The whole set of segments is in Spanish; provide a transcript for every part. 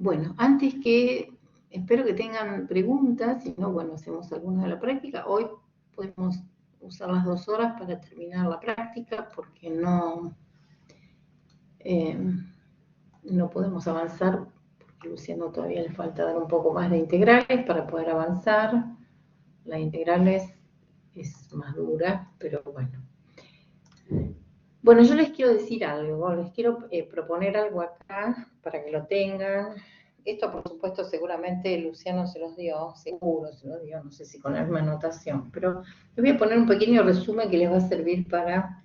Bueno, antes que, espero que tengan preguntas, si no, bueno, hacemos alguna de la práctica. Hoy podemos usar las 2 horas para terminar la práctica, porque no podemos avanzar, porque a Luciano todavía le falta dar un poco más de integrales para poder avanzar. La integrales es más dura, pero bueno. Bueno, yo les quiero decir algo, les quiero proponer algo acá para que lo tengan. Esto, por supuesto, seguramente Luciano se los dio, seguro se los dio, no sé si con la misma anotación, pero les voy a poner un pequeño resumen que les va a servir para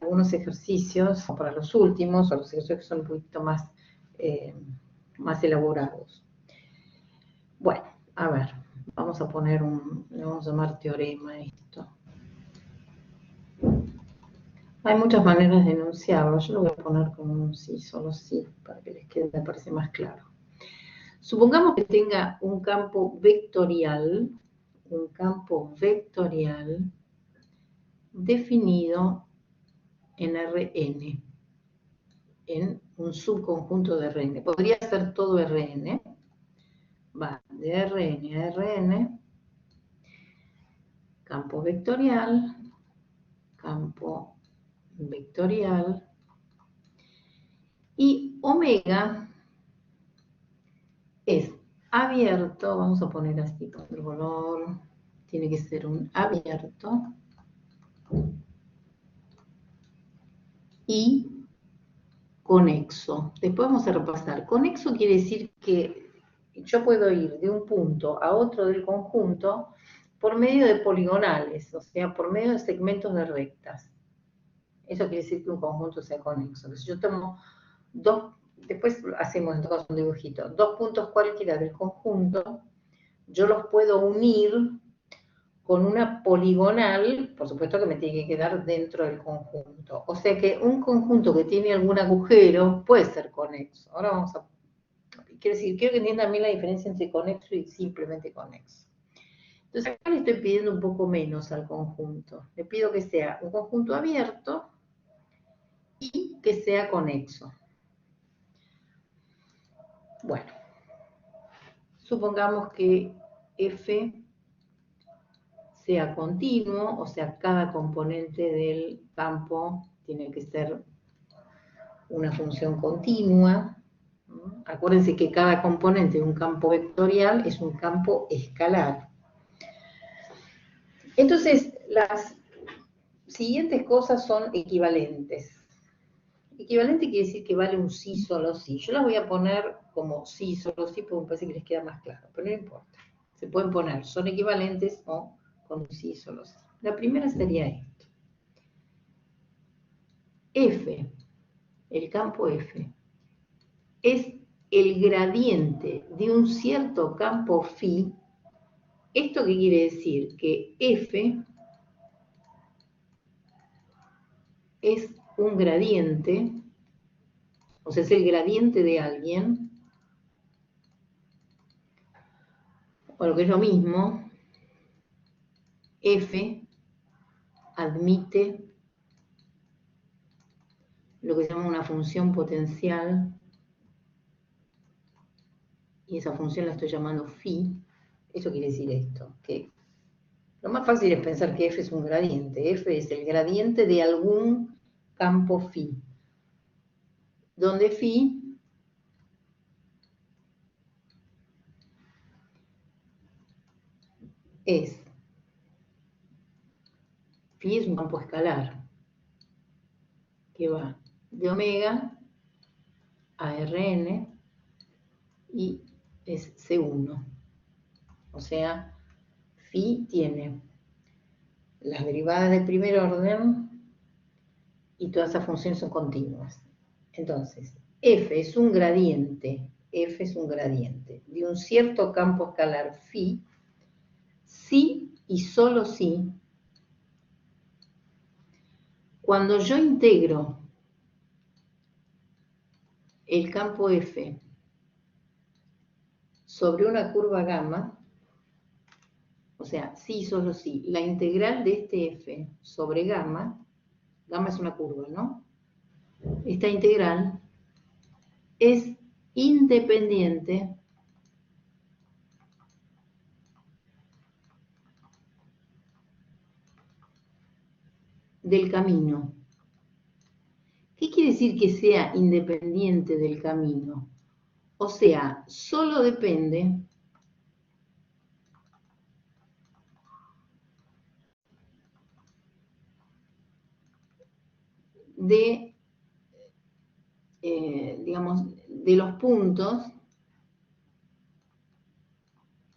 algunos ejercicios, o para los últimos, o los ejercicios que son un poquito más elaborados. Bueno, a ver, vamos a poner le vamos a llamar teorema a esto. Hay muchas maneras de enunciarlo. Yo lo voy a poner como un sí, solo sí, para que les quede, me parece más claro. Supongamos que tenga un campo vectorial definido en Rn, en un subconjunto de Rn. Podría ser todo Rn, va de Rn a Rn, campo vectorial, y omega es abierto, vamos a poner así con el color, tiene que ser un abierto, y conexo. Después vamos a repasar. Conexo quiere decir que yo puedo ir de un punto a otro del conjunto por medio de poligonales, o sea, por medio de segmentos de rectas. Eso quiere decir que un conjunto sea conexo. Si yo tomo después hacemos entonces un dibujito, 2 puntos cualquiera del conjunto, yo los puedo unir con una poligonal, por supuesto que me tiene que quedar dentro del conjunto. O sea que un conjunto que tiene algún agujero puede ser conexo. Ahora vamos a... quiero que entiendan bien la diferencia entre conexo y simplemente conexo. Entonces acá le estoy pidiendo un poco menos al conjunto. Le pido que sea un conjunto abierto y que sea conexo. Bueno, supongamos que F sea continuo, o sea, cada componente del campo tiene que ser una función continua. Acuérdense que cada componente de un campo vectorial es un campo escalar. Entonces, las siguientes cosas son equivalentes. Equivalente quiere decir que vale un sí, solo sí. Yo las voy a poner como sí, solo sí, porque me parece que les queda más claro, pero no importa. Se pueden poner, son equivalentes o con sí, solo sí. La primera sería esto. F, el campo F, es el gradiente de un cierto campo phi. ¿Esto qué quiere decir? Que F es un gradiente, o sea, es el gradiente de alguien, o lo que es lo mismo, F admite lo que se llama una función potencial, y esa función la estoy llamando phi. Eso quiere decir esto, que lo más fácil es pensar que F es un gradiente. F es el gradiente de algún campo phi, donde phi es un campo escalar que va de omega a Rn y es C1. O sea, phi tiene las derivadas del primer orden y todas esas funciones son continuas. Entonces, F es un gradiente de un cierto campo escalar phi, si y solo si, cuando yo integro el campo F sobre una curva gamma, o sea, sí, solo sí, la integral de este F sobre gamma es una curva, ¿no? Esta integral es independiente del camino. ¿Qué quiere decir que sea independiente del camino? O sea, solo depende de, digamos, de los puntos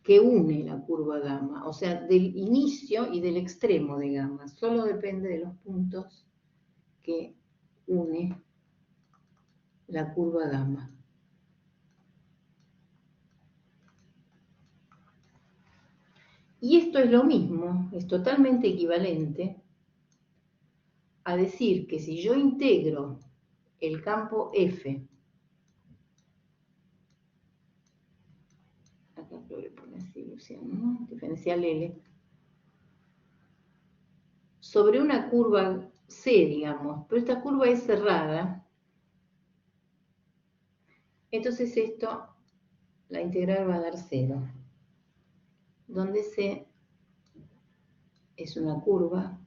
que une la curva gamma, o sea, del inicio y del extremo de gamma. Solo depende de los puntos que une la curva gamma. Y esto es lo mismo, es totalmente equivalente a decir que si yo integro el campo F, acá lo voy a poner así, Luciano, ¿no? Diferencial L, sobre una curva C, digamos, pero esta curva es cerrada, entonces esto, la integral va a dar 0, donde C es una curva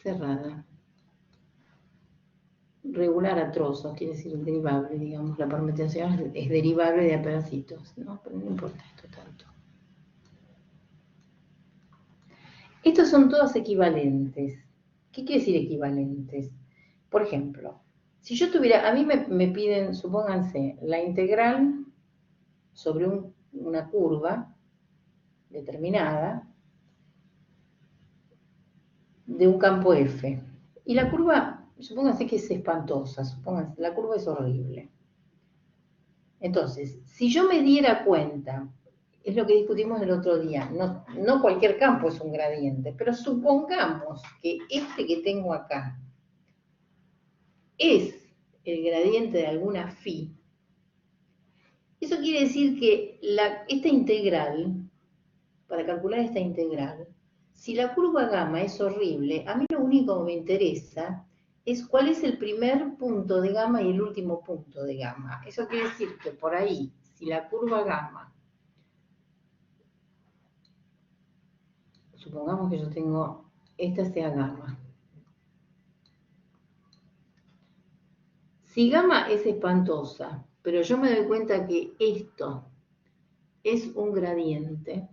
cerrada, regular a trozos, quiere decir derivable, digamos, la parametrización es derivable de a pedacitos, ¿no? Pero no importa esto tanto. Estos son todos equivalentes. ¿Qué quiere decir equivalentes? Por ejemplo, si yo tuviera, a mí me piden, supónganse, la integral sobre una curva determinada de un campo F. Y la curva, supónganse que es espantosa, supónganse, la curva es horrible. Entonces, si yo me diera cuenta, es lo que discutimos el otro día, no cualquier campo es un gradiente, pero supongamos que este que tengo acá es el gradiente de alguna phi, eso quiere decir que esta integral, para calcular esta integral, si la curva gamma es horrible, a mí lo único que me interesa es cuál es el primer punto de gamma y el último punto de gamma. Eso quiere decir que por ahí, si la curva gamma, supongamos que yo tengo, esta sea gamma. Si gamma es espantosa, pero yo me doy cuenta que esto es un gradiente,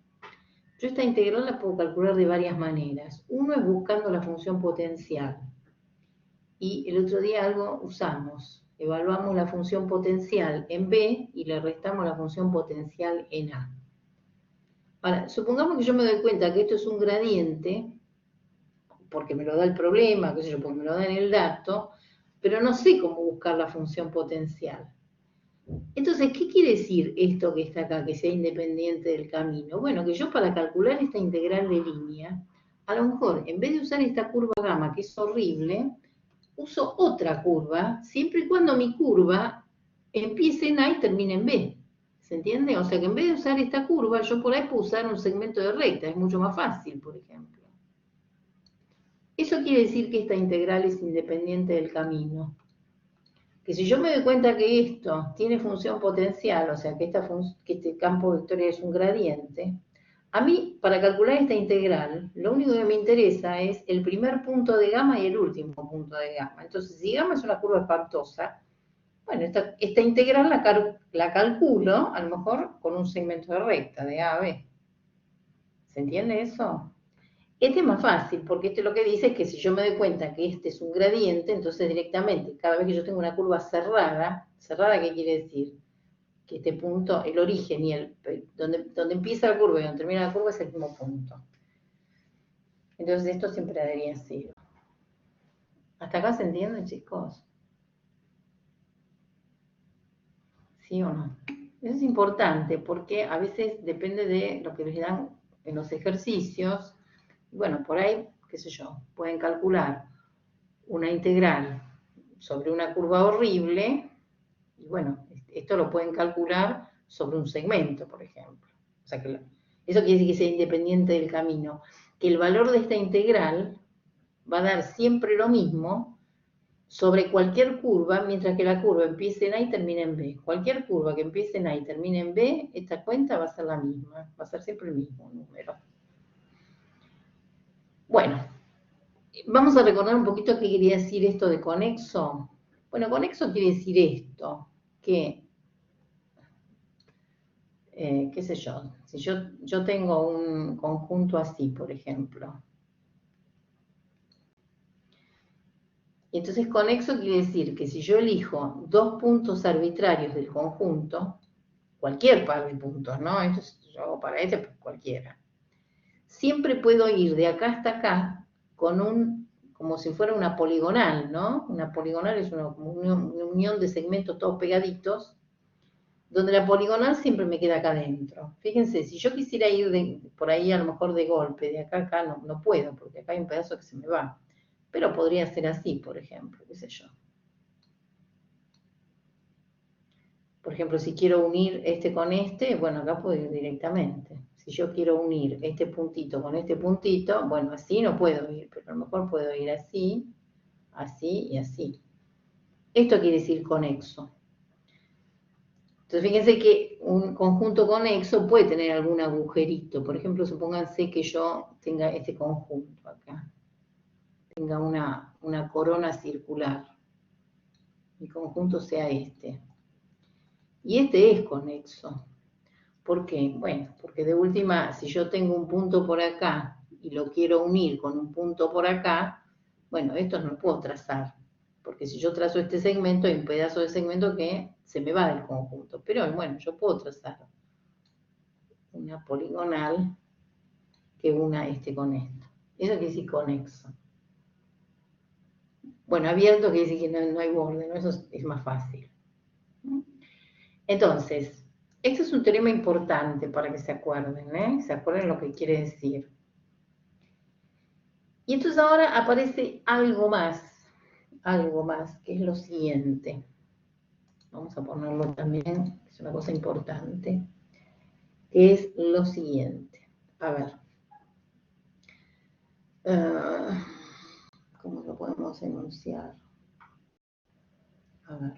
yo esta integral la puedo calcular de varias maneras. Uno es buscando la función potencial. Y el otro día algo usamos. Evaluamos la función potencial en B y le restamos la función potencial en A. Ahora, supongamos que yo me doy cuenta que esto es un gradiente, porque me lo da el problema, qué sé yo, porque me lo da en el dato, pero no sé cómo buscar la función potencial. Entonces, ¿qué quiere decir esto que está acá, que sea independiente del camino? Bueno, que yo para calcular esta integral de línea, a lo mejor, en vez de usar esta curva gamma, que es horrible, uso otra curva, siempre y cuando mi curva empiece en A y termine en B. ¿Se entiende? O sea que en vez de usar esta curva, yo por ahí puedo usar un segmento de recta, es mucho más fácil, por ejemplo. Eso quiere decir que esta integral es independiente del camino. Que si yo me doy cuenta que esto tiene función potencial, o sea que este campo vectorial es un gradiente, a mí, para calcular esta integral, lo único que me interesa es el primer punto de gamma y el último punto de gamma. Entonces, si gamma es una curva espantosa, bueno, esta integral la calculo, a lo mejor, con un segmento de recta, de A a B. ¿Se entiende eso? Este es más fácil, porque este lo que dice es que si yo me doy cuenta que este es un gradiente, entonces directamente, cada vez que yo tengo una curva cerrada, ¿cerrada qué quiere decir? Que este punto, el origen y donde empieza la curva y donde termina la curva es el mismo punto. Entonces esto siempre daría 0. ¿Hasta acá se entiende, chicos? ¿Sí o no? Eso es importante porque a veces depende de lo que les dan en los ejercicios. Bueno, por ahí, qué sé yo, pueden calcular una integral sobre una curva horrible y bueno, esto lo pueden calcular sobre un segmento, por ejemplo. O sea que eso quiere decir que sea independiente del camino. Que el valor de esta integral va a dar siempre lo mismo, sobre cualquier curva, mientras que la curva empiece en A y termine en B. Cualquier curva que empiece en A y termine en B, esta cuenta va a ser la misma, va a ser siempre el mismo número. Bueno, vamos a recordar un poquito qué quería decir esto de conexo. Bueno, conexo quiere decir esto, que, qué sé yo, si yo tengo un conjunto así, por ejemplo, y entonces conexo quiere decir que si yo elijo dos puntos arbitrarios del conjunto, cualquier par de puntos, ¿no? Entonces yo hago para este, pues cualquiera. Siempre puedo ir de acá hasta acá con como si fuera una poligonal, ¿no? Una poligonal es una unión de segmentos todos pegaditos, donde la poligonal siempre me queda acá adentro. Fíjense, si yo quisiera ir por ahí a lo mejor de golpe, de acá a acá, no puedo, porque acá hay un pedazo que se me va. Pero podría ser así, por ejemplo, qué sé yo. Por ejemplo, si quiero unir este con este, bueno, acá puedo ir directamente. Si yo quiero unir este puntito con este puntito, bueno, así no puedo ir, pero a lo mejor puedo ir así, así y así. Esto quiere decir conexo. Entonces, fíjense que un conjunto conexo puede tener algún agujerito. Por ejemplo, supónganse que yo tenga este conjunto acá. Tenga una corona circular. Mi conjunto sea este. Y este es conexo. ¿Por qué? Bueno, porque de última, si yo tengo un punto por acá y lo quiero unir con un punto por acá, bueno, esto no lo puedo trazar. Porque si yo trazo este segmento, hay un pedazo de segmento que se me va del conjunto. Pero bueno, yo puedo trazar una poligonal que una este con esto. Eso quiere decir conexo. Bueno, abierto quiere decir que no hay borde, ¿no? Eso es más fácil. Entonces, este es un teorema importante para que se acuerden, ¿eh? Se acuerden lo que quiere decir. Y entonces ahora aparece algo más, que es lo siguiente. Vamos a ponerlo también, es una cosa importante, que es lo siguiente. A ver. ¿Cómo lo podemos enunciar? A ver.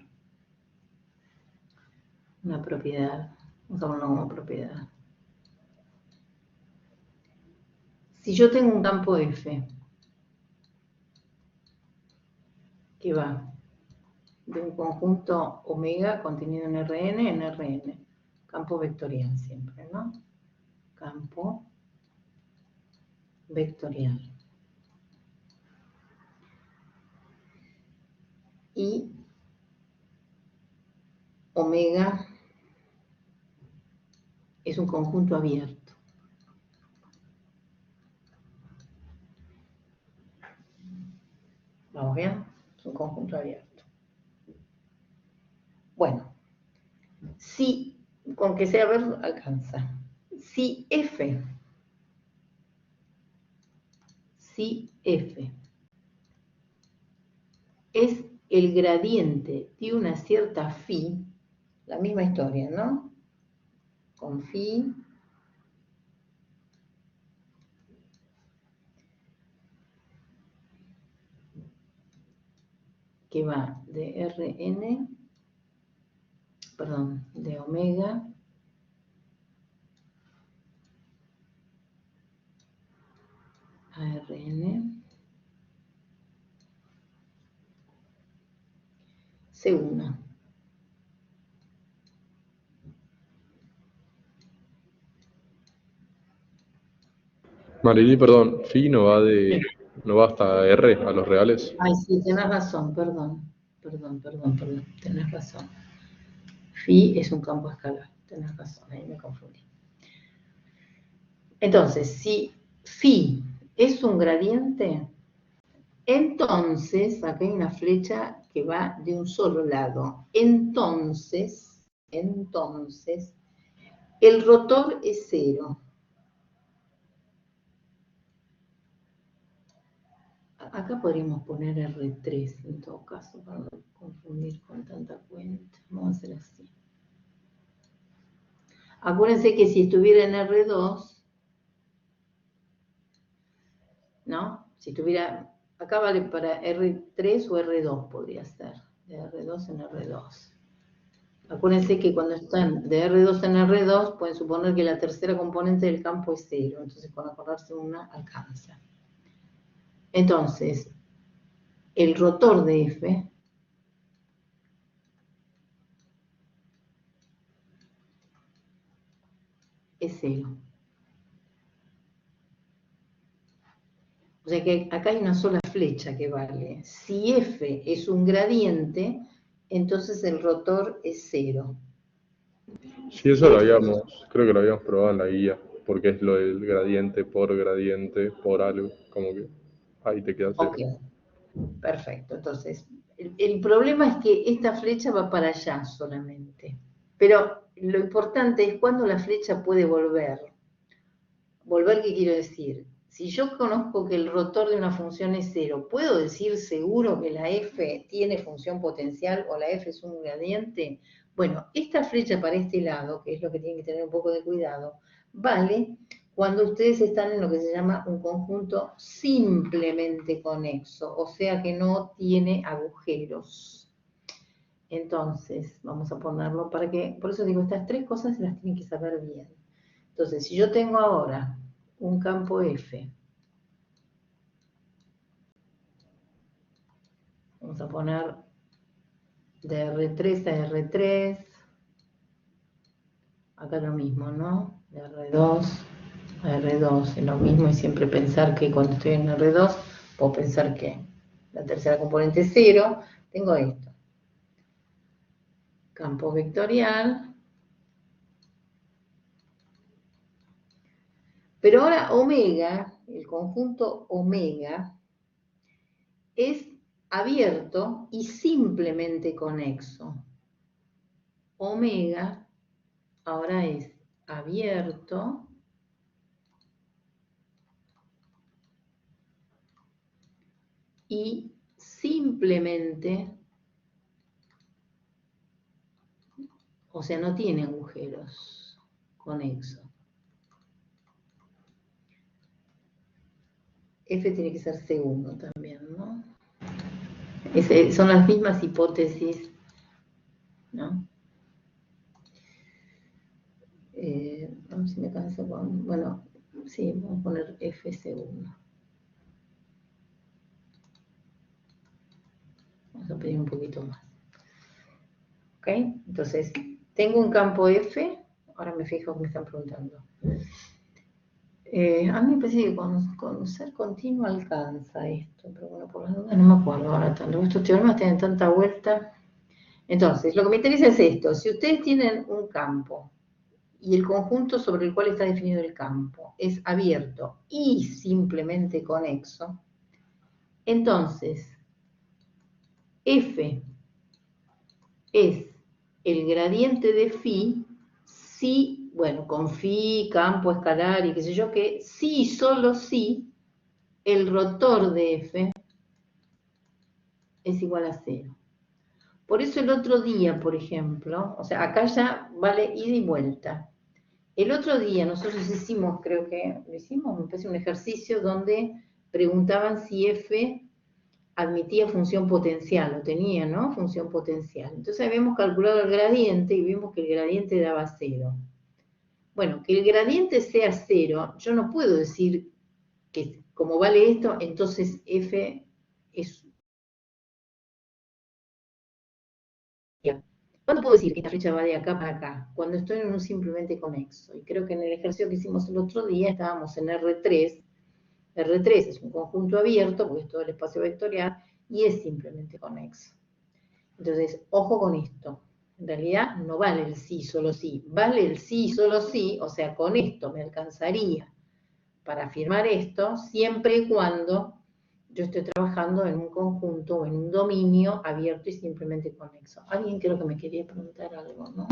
Una propiedad. Vamos a ponerlo como propiedad. Si yo tengo un campo F que va de un conjunto omega contenido en Rn, campo vectorial siempre, ¿no? Campo vectorial. Y omega es un conjunto abierto. ¿Vamos bien? Es un conjunto abierto. Bueno, si, con que sea ver, alcanza. Si F es el gradiente de una cierta phi, la misma historia, ¿no? Con phi que va de Rn, perdón, de omega a Rn, C1. Marily, perdón, phi no va hasta R, a los reales. Ay, sí, tenés razón, perdón, tenés razón. Phi es un campo escalar, tenés razón, ahí me confundí. Entonces, si phi es un gradiente, entonces, acá hay una flecha que va de un solo lado. Entonces, el rotor es 0. Acá podríamos poner R3 en todo caso, para no confundir con tanta cuenta. Vamos a hacer así. Acuérdense que si estuviera en R2, ¿no? Si estuviera Acá vale para R3 o R2 podría ser. De R2 en R2. Acuérdense que cuando están de R2 en R2, pueden suponer que la tercera componente del campo es 0. Entonces, con acordarse una, alcanza. Entonces, el rotor de F es 0. O sea que acá hay una sola flecha que vale. Si F es un gradiente, entonces el rotor es 0. Sí, eso creo que lo habíamos probado en la guía, porque es lo del gradiente, por algo, como que ahí te queda 0. Ok, perfecto. Entonces, el problema es que esta flecha va para allá solamente. Pero lo importante es cuándo la flecha puede volver. ¿Volver qué quiero decir? Si yo conozco que el rotor de una función es 0, ¿puedo decir seguro que la f tiene función potencial o la f es un gradiente? Bueno, esta flecha para este lado, que es lo que tienen que tener un poco de cuidado, vale cuando ustedes están en lo que se llama un conjunto simplemente conexo, o sea que no tiene agujeros. Entonces, vamos a ponerlo para que, por eso digo, estas tres cosas se las tienen que saber bien. Entonces, si yo tengo ahora un campo F, vamos a poner de R3 a R3, acá lo mismo, ¿no? De R2 a R2, es lo mismo y siempre pensar que cuando estoy en R2, puedo pensar que la tercera componente es 0, tengo esto. Campo vectorial. Pero ahora omega, el conjunto omega, es abierto y simplemente conexo. Omega ahora es abierto y simplemente, o sea, no tiene agujeros conexo. F tiene que ser C1 también, ¿no? Son las mismas hipótesis, ¿no? A ver si me canso con... Bueno, sí, vamos a poner FC1. Vamos a pedir un poquito más. ¿Ok? Entonces, tengo un campo F. Ahora me fijo que me están preguntando. A mí me parece que con ser continuo alcanza esto, pero bueno, por las dudas no me acuerdo ahora tanto. Estos teoremas tienen tanta vuelta. Entonces, lo que me interesa es esto. Si ustedes tienen un campo y el conjunto sobre el cual está definido el campo es abierto y simplemente conexo, entonces F es el gradiente de phi si, bueno, con phi, campo escalar y qué sé yo qué, si y solo si el rotor de F es igual a 0. Por eso el otro día, por ejemplo, o sea, acá ya vale ida y vuelta. El otro día nosotros hicimos, creo que lo hicimos, me parece un ejercicio donde preguntaban si F admitía función potencial, o tenía, ¿no? Función potencial. Entonces habíamos calculado el gradiente y vimos que el gradiente daba 0. Bueno, que el gradiente sea 0, yo no puedo decir que como vale esto, entonces F es... ¿Cuándo puedo decir que esta flecha va de acá para acá? Cuando estoy en un simplemente conexo. Y creo que en el ejercicio que hicimos el otro día estábamos en R3. R3 es un conjunto abierto, porque es todo el espacio vectorial, y es simplemente conexo. Entonces, ojo con esto. En realidad no vale el sí, solo sí. Vale el sí, solo sí, o sea, con esto me alcanzaría para afirmar esto, siempre y cuando yo estoy trabajando en un conjunto o en un dominio abierto y simplemente conexo. Alguien creo que me quería preguntar algo, ¿no?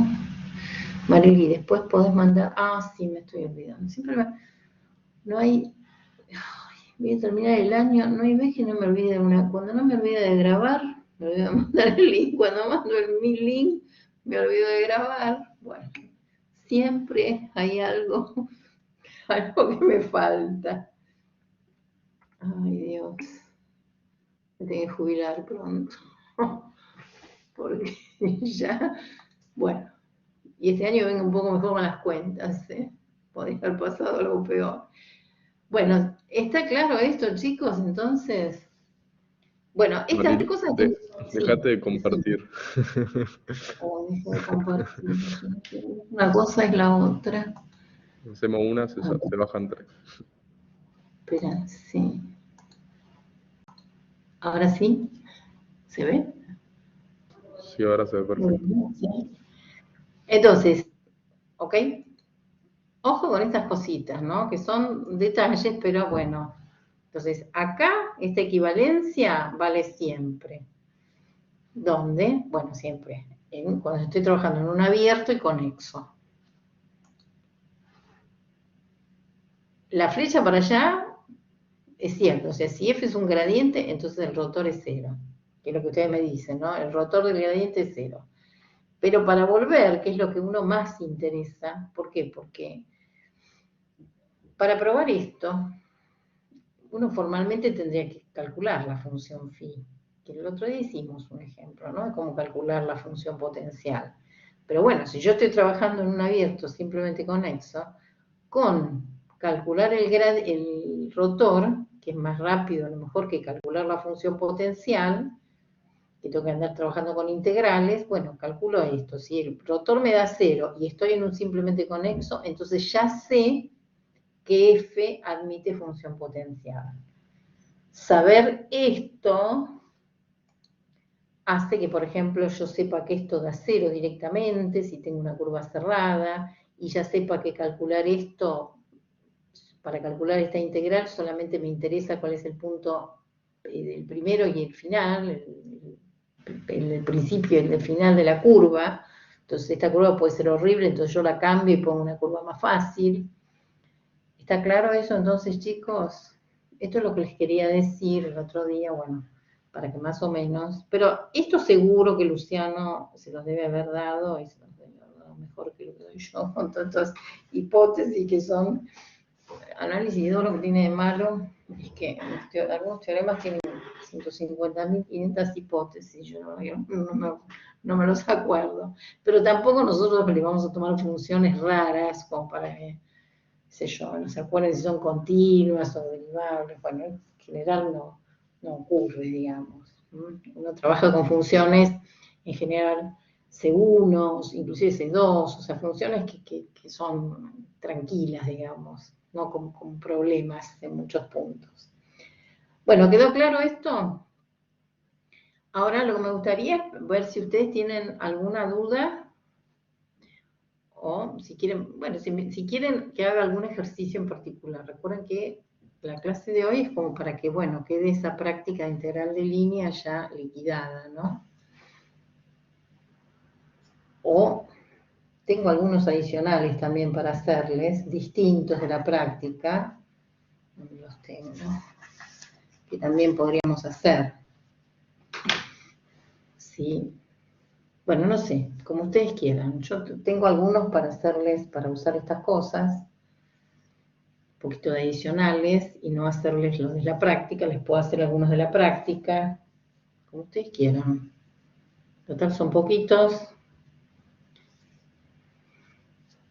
Marily, después podés mandar... Ah, sí, me estoy olvidando. Siempre no hay... Ay, voy a terminar el año, no hay vez que no me olvide de una... Cuando no me olvide de grabar, me olvido de mandar el link. Cuando mando mi link, me olvido de grabar. Bueno, siempre hay algo, algo que me falta. Ay, Dios. me tengo que jubilar pronto. Porque ya, bueno, y este año vengo un poco mejor con las cuentas, ¿eh? Podría haber pasado algo peor. Bueno, ¿está claro esto, chicos? Entonces, bueno, estas Maril, cosas, sí, dejate de sí. compartir. O dejo de compartir. Una cosa es la otra. Hacemos una, A ver, se bajan tres. espera, sí. Ahora sí, ¿se ve? Sí, ahora se ve perfecto. Sí. Entonces, ¿ok? Ojo con estas cositas, ¿no? Que son detalles, pero bueno. Entonces, acá esta equivalencia vale siempre. ¿Dónde? Bueno, siempre. Cuando estoy trabajando en un abierto y conexo. La flecha para allá es cierto. O sea, si F es un gradiente, entonces el rotor es cero. Que es lo que ustedes me dicen, ¿no? El rotor del gradiente es cero. Pero para volver, que es lo que uno más interesa, ¿por qué? Porque para probar esto, uno formalmente tendría que calcular la función phi, que el otro día hicimos un ejemplo, ¿no? De cómo calcular la función potencial. Pero bueno, si yo estoy trabajando en un abierto simplemente conexo, con calcular el rotor, que es más rápido a lo mejor que calcular la función potencial, que tengo que andar trabajando con integrales, bueno, calculo esto. Si el rotor me da cero y estoy en un simplemente conexo, entonces ya sé que F admite función potencial. Saber esto hace que, por ejemplo, yo sepa que esto da cero directamente, si tengo una curva cerrada, y ya sepa que calcular esto, para calcular esta integral, solamente me interesa cuál es el punto del primero y el final, el principio y el final de la curva. Entonces esta curva puede ser horrible, entonces yo la cambio y pongo una curva más fácil. ¿Está claro eso entonces, chicos? Esto es lo que les quería decir el otro día, bueno, para que más o menos, pero esto seguro que Luciano se los debe haber dado y se los debe haber dado mejor que lo que doy yo, con todas estas hipótesis que son análisis y todo lo que tiene de malo es que algunos teoremas tienen 150.500 hipótesis, yo no me los acuerdo, pero tampoco nosotros le vamos a tomar funciones raras como para que sé yo, no se acuerdan si son continuas o derivables, bueno, en general no ocurre, digamos. Uno trabaja con funciones, en general, C1, inclusive C2, o sea, funciones que son tranquilas, digamos, no con problemas en muchos puntos. Bueno, ¿quedó claro esto? Ahora lo que me gustaría es ver si ustedes tienen alguna duda o si quieren, bueno, si quieren que haga algún ejercicio en particular. Recuerden que la clase de hoy es como para que, bueno, quede esa práctica integral de línea ya liquidada, ¿no? O tengo algunos adicionales también para hacerles, distintos de la práctica, los tengo, que también podríamos hacer. Sí. Bueno, no sé, como ustedes quieran. Yo tengo algunos para hacerles, para usar estas cosas, un poquito de adicionales y no hacerles los de la práctica, les puedo hacer algunos de la práctica, como ustedes quieran. Total, son poquitos.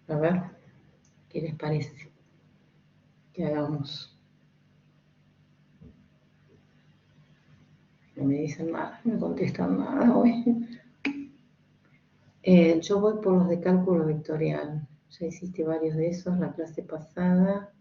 A ver, ¿qué les parece? Que hagamos. No me dicen nada, no me contestan nada hoy. Yo voy por los de cálculo vectorial. Ya hiciste varios de esos la clase pasada.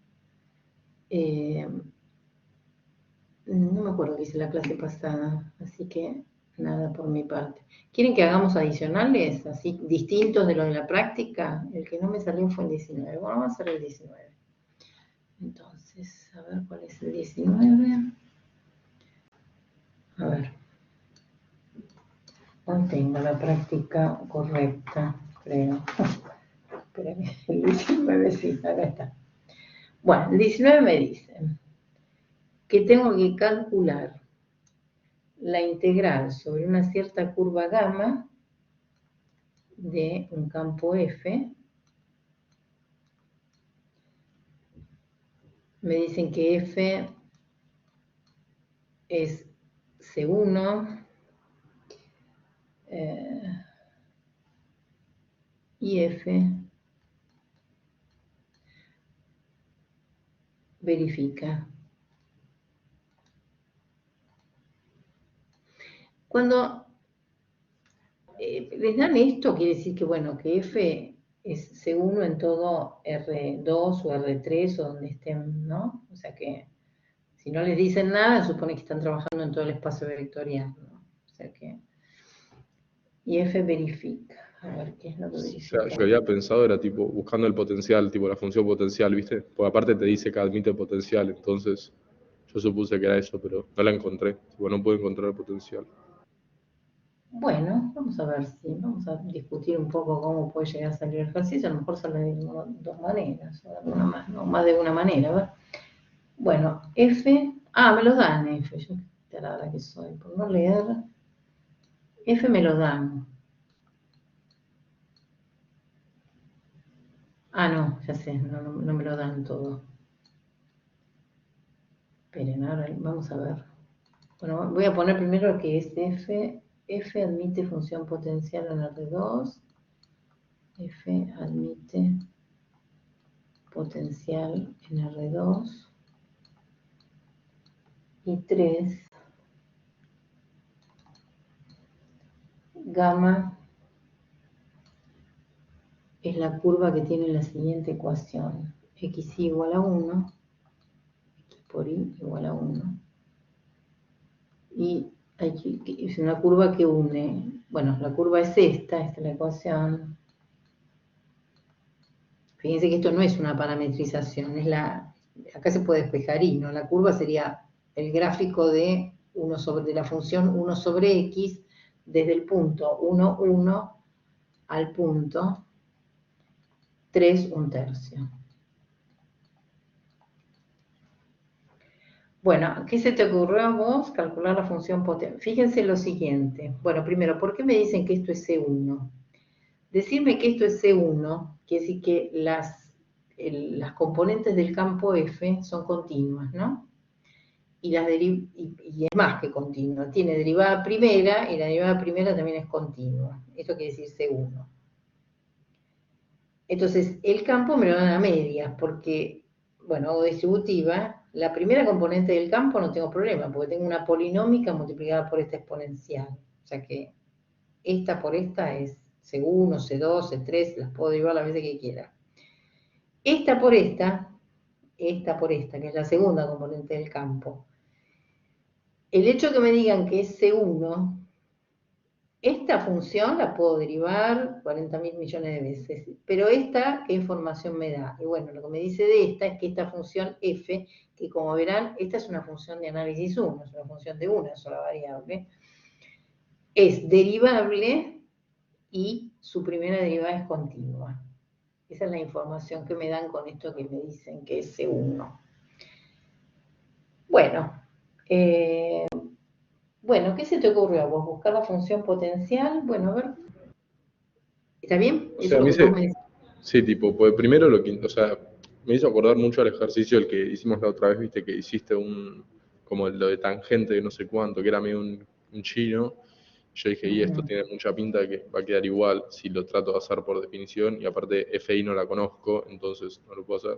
No me acuerdo qué hice la clase pasada, así que nada por mi parte. ¿Quieren que hagamos adicionales, así distintos de lo de la práctica? El que no me salió fue el 19. Bueno, vamos a hacer el 19. Entonces, a ver cuál es el 19. A ver. No tengo la práctica correcta, creo. Espérenme, el 19 sí, acá está. Bueno, el 19 me dice que tengo que calcular la integral sobre una cierta curva gamma de un campo F. Me dicen que F es C1 y F verifica. Cuando les dan esto, quiere decir que, bueno, que F es C1 en todo R2 o R3 o donde estén, ¿no? O sea que si no les dicen nada, supone que están trabajando en todo el espacio vectorial, ¿no? O sea que... Y F verifica. A ver, ¿qué es lo que O verifica? sea, yo había pensado, era tipo, buscando el potencial, tipo la función potencial, ¿viste? Porque aparte te dice que admite potencial, entonces yo supuse que era eso, pero no la encontré. Tipo, no pude encontrar el potencial. Bueno, vamos a ver si, vamos a discutir un poco cómo puede llegar a salir el ejercicio. A lo mejor sale de dos maneras, o de alguna más, no, más de una manera, ¿verdad? Bueno, F, me lo dan F, yo qué tarada que soy, por no leer. F me lo dan. No, ya sé, no me lo dan todo. Esperen, ahora vamos a ver. Bueno, voy a poner primero que es F. F admite función potencial en R2. F admite potencial en R2. Y 3. Gamma es la curva que tiene la siguiente ecuación. X igual a 1. X por Y igual a 1. Y es una curva que une, bueno, la curva es esta es la ecuación. Fíjense que esto no es una parametrización, acá se puede despejar y, ¿no? La curva sería el gráfico de la función 1 sobre x desde el punto 1, 1 al punto 3, 1/3. Bueno, ¿qué se te ocurrió a vos? Calcular la función potencial. Fíjense lo siguiente. Bueno, primero, ¿por qué me dicen que esto es C1? Decirme que esto es C1 quiere decir que las componentes del campo F son continuas, ¿no? Y es más que continua. Tiene derivada primera y la derivada primera también es continua. Esto quiere decir C1. Entonces, el campo me lo dan a medias porque, bueno, hago distributiva. La primera componente del campo no tengo problema porque tengo una polinómica multiplicada por esta exponencial. O sea que esta por esta es C1, C2, C3, las puedo derivar las veces que quiera. Esta por esta, que es la segunda componente del campo. El hecho que me digan que es C1, esta función la puedo derivar 40.000 millones de veces, pero esta, ¿qué información me da? Y bueno, lo que me dice de esta es que esta función f, que como verán, esta es una función de análisis 1, es una función de una sola variable, es derivable y su primera derivada es continua. Esa es la información que me dan con esto que me dicen que es C1. Bueno, ¿qué se te ocurrió a vos? ¿Buscar la función potencial? Bueno, a ver. ¿Está bien? O Eso sea, es a lo mí que vos me decís. sí, tipo, pues primero o sea, me hizo acordar mucho al ejercicio el que hicimos la otra vez, viste, que hiciste como lo de tangente de no sé cuánto, que era medio un chino. Yo dije, y esto tiene mucha pinta de que va a quedar igual si lo trato de hacer por definición, y aparte FI no la conozco, entonces no lo puedo hacer.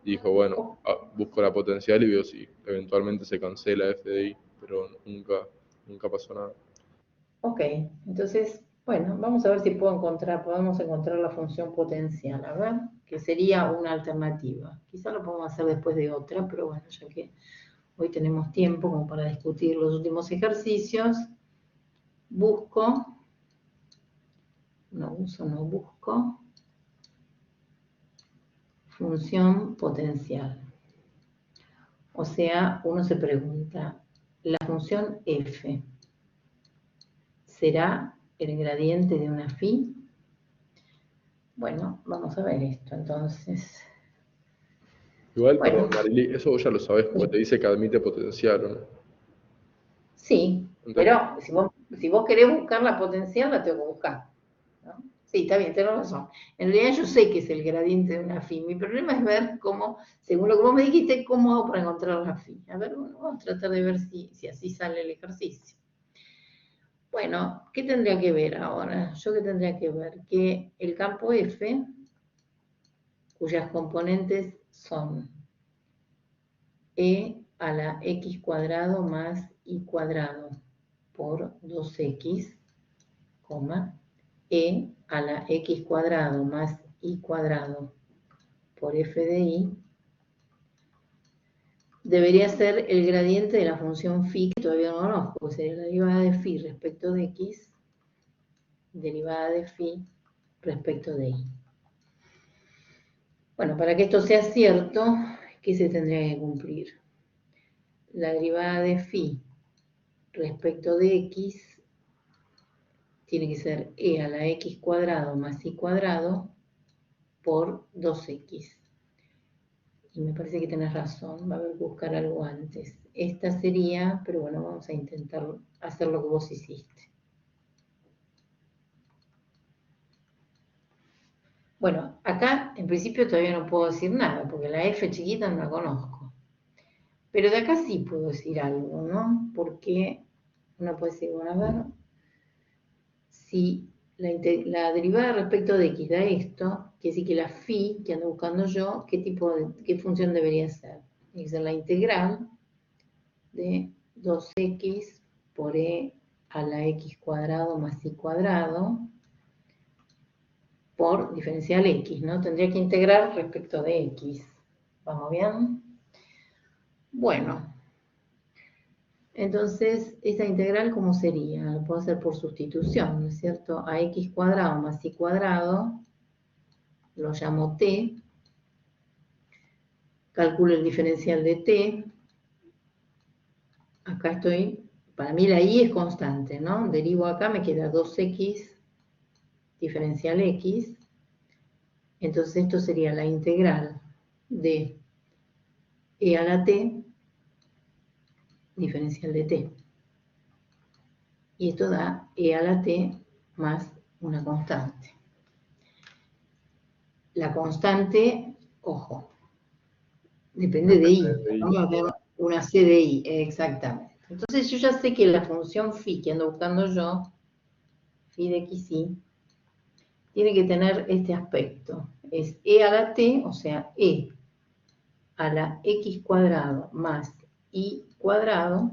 Y dijo, bueno, busco la potencial y veo si eventualmente se cancela FDI, pero nunca pasó nada. Ok, entonces, bueno, vamos a ver si podemos encontrar la función potencial, a ver, que sería una alternativa. Quizá lo podemos hacer después de otra, pero bueno, ya que hoy tenemos tiempo como para discutir los últimos ejercicios, busco función potencial. O sea, uno se pregunta, ¿la función f será el gradiente de una phi? Bueno, vamos a ver esto entonces. Igual, Bueno, perdón, Marily, eso vos ya lo sabés, porque te dice que admite potencial, ¿o no? sí, Entonces, pero si vos querés buscar la potencial, la tengo que buscar, ¿no? Sí, está bien, tenés razón. En realidad yo sé que es el gradiente de una phi. Mi problema es ver cómo, según lo que vos me dijiste, cómo hago para encontrar la phi. A ver, bueno, vamos a tratar de ver si así sale el ejercicio. Bueno, ¿qué tendría que ver ahora? ¿Yo qué tendría que ver? Que el campo F, cuyas componentes son e a la x cuadrado más y cuadrado por 2x, e a la x cuadrado más y cuadrado por f de y, debería ser el gradiente de la función phi, que todavía no conozco, sería la derivada de phi respecto de x, derivada de phi respecto de y. Bueno, para que esto sea cierto, ¿qué se tendría que cumplir? La derivada de phi respecto de x tiene que ser e a la x cuadrado más y cuadrado por 2x. Y me parece que tenés razón, va a haber que buscar algo antes. Esta sería, pero bueno, vamos a intentar hacer lo que vos hiciste. Bueno, acá en principio todavía no puedo decir nada, porque la f chiquita no la conozco. Pero de acá sí puedo decir algo, ¿no? Porque uno puede decir, bueno, a ver, si la derivada respecto de x da esto, quiere decir que la phi que ando buscando yo, ¿qué función debería ser? Tiene que ser la integral de 2x por e a la x cuadrado más y cuadrado por diferencial x, ¿no? Tendría que integrar respecto de x. ¿Vamos bien? Bueno, entonces, ¿esta integral cómo sería? Lo puedo hacer por sustitución, ¿no es cierto? A x cuadrado más y cuadrado, lo llamo t, calculo el diferencial de t, acá estoy, para mí la y es constante, ¿no? Derivo acá, me queda 2x diferencial x, entonces esto sería la integral de e a la t diferencial de t. Y esto da e a la t más una constante. La constante, ojo, depende de i. Vamos a tener una c de i, exactamente. Entonces yo ya sé que la función phi que ando buscando yo, phi de xy, tiene que tener este aspecto. Es e a la t, o sea, e a la x cuadrado más y cuadrado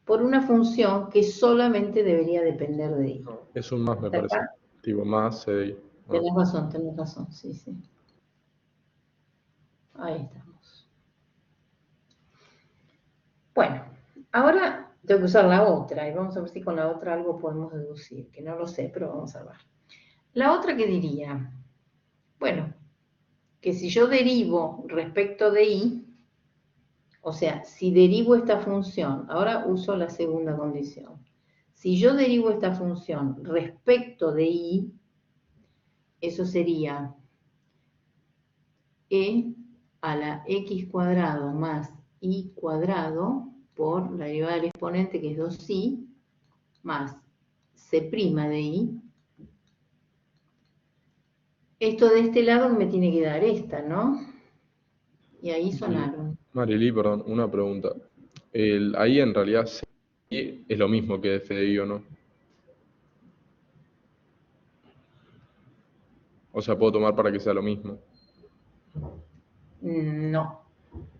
por una función que solamente debería depender de y. No, es un más, me ¿Está parece. acá? Tipo, más CDI. Ah, Tenés razón, sí, sí. Ahí estamos. Bueno, ahora tengo que usar la otra y vamos a ver si con la otra algo podemos deducir, que no lo sé, pero vamos a ver. La otra que diría, bueno, que si yo derivo respecto de y, o sea, si derivo esta función, ahora uso la segunda condición. Si yo derivo esta función respecto de y, eso sería e a la x cuadrado más y cuadrado por la derivada del exponente, que es 2i, más c' de i. Esto de este lado me tiene que dar esta, ¿no? Y ahí sonaron. Marily, perdón, una pregunta. Ahí en realidad CDI es lo mismo que FDI o no. O sea, puedo tomar para que sea lo mismo. No.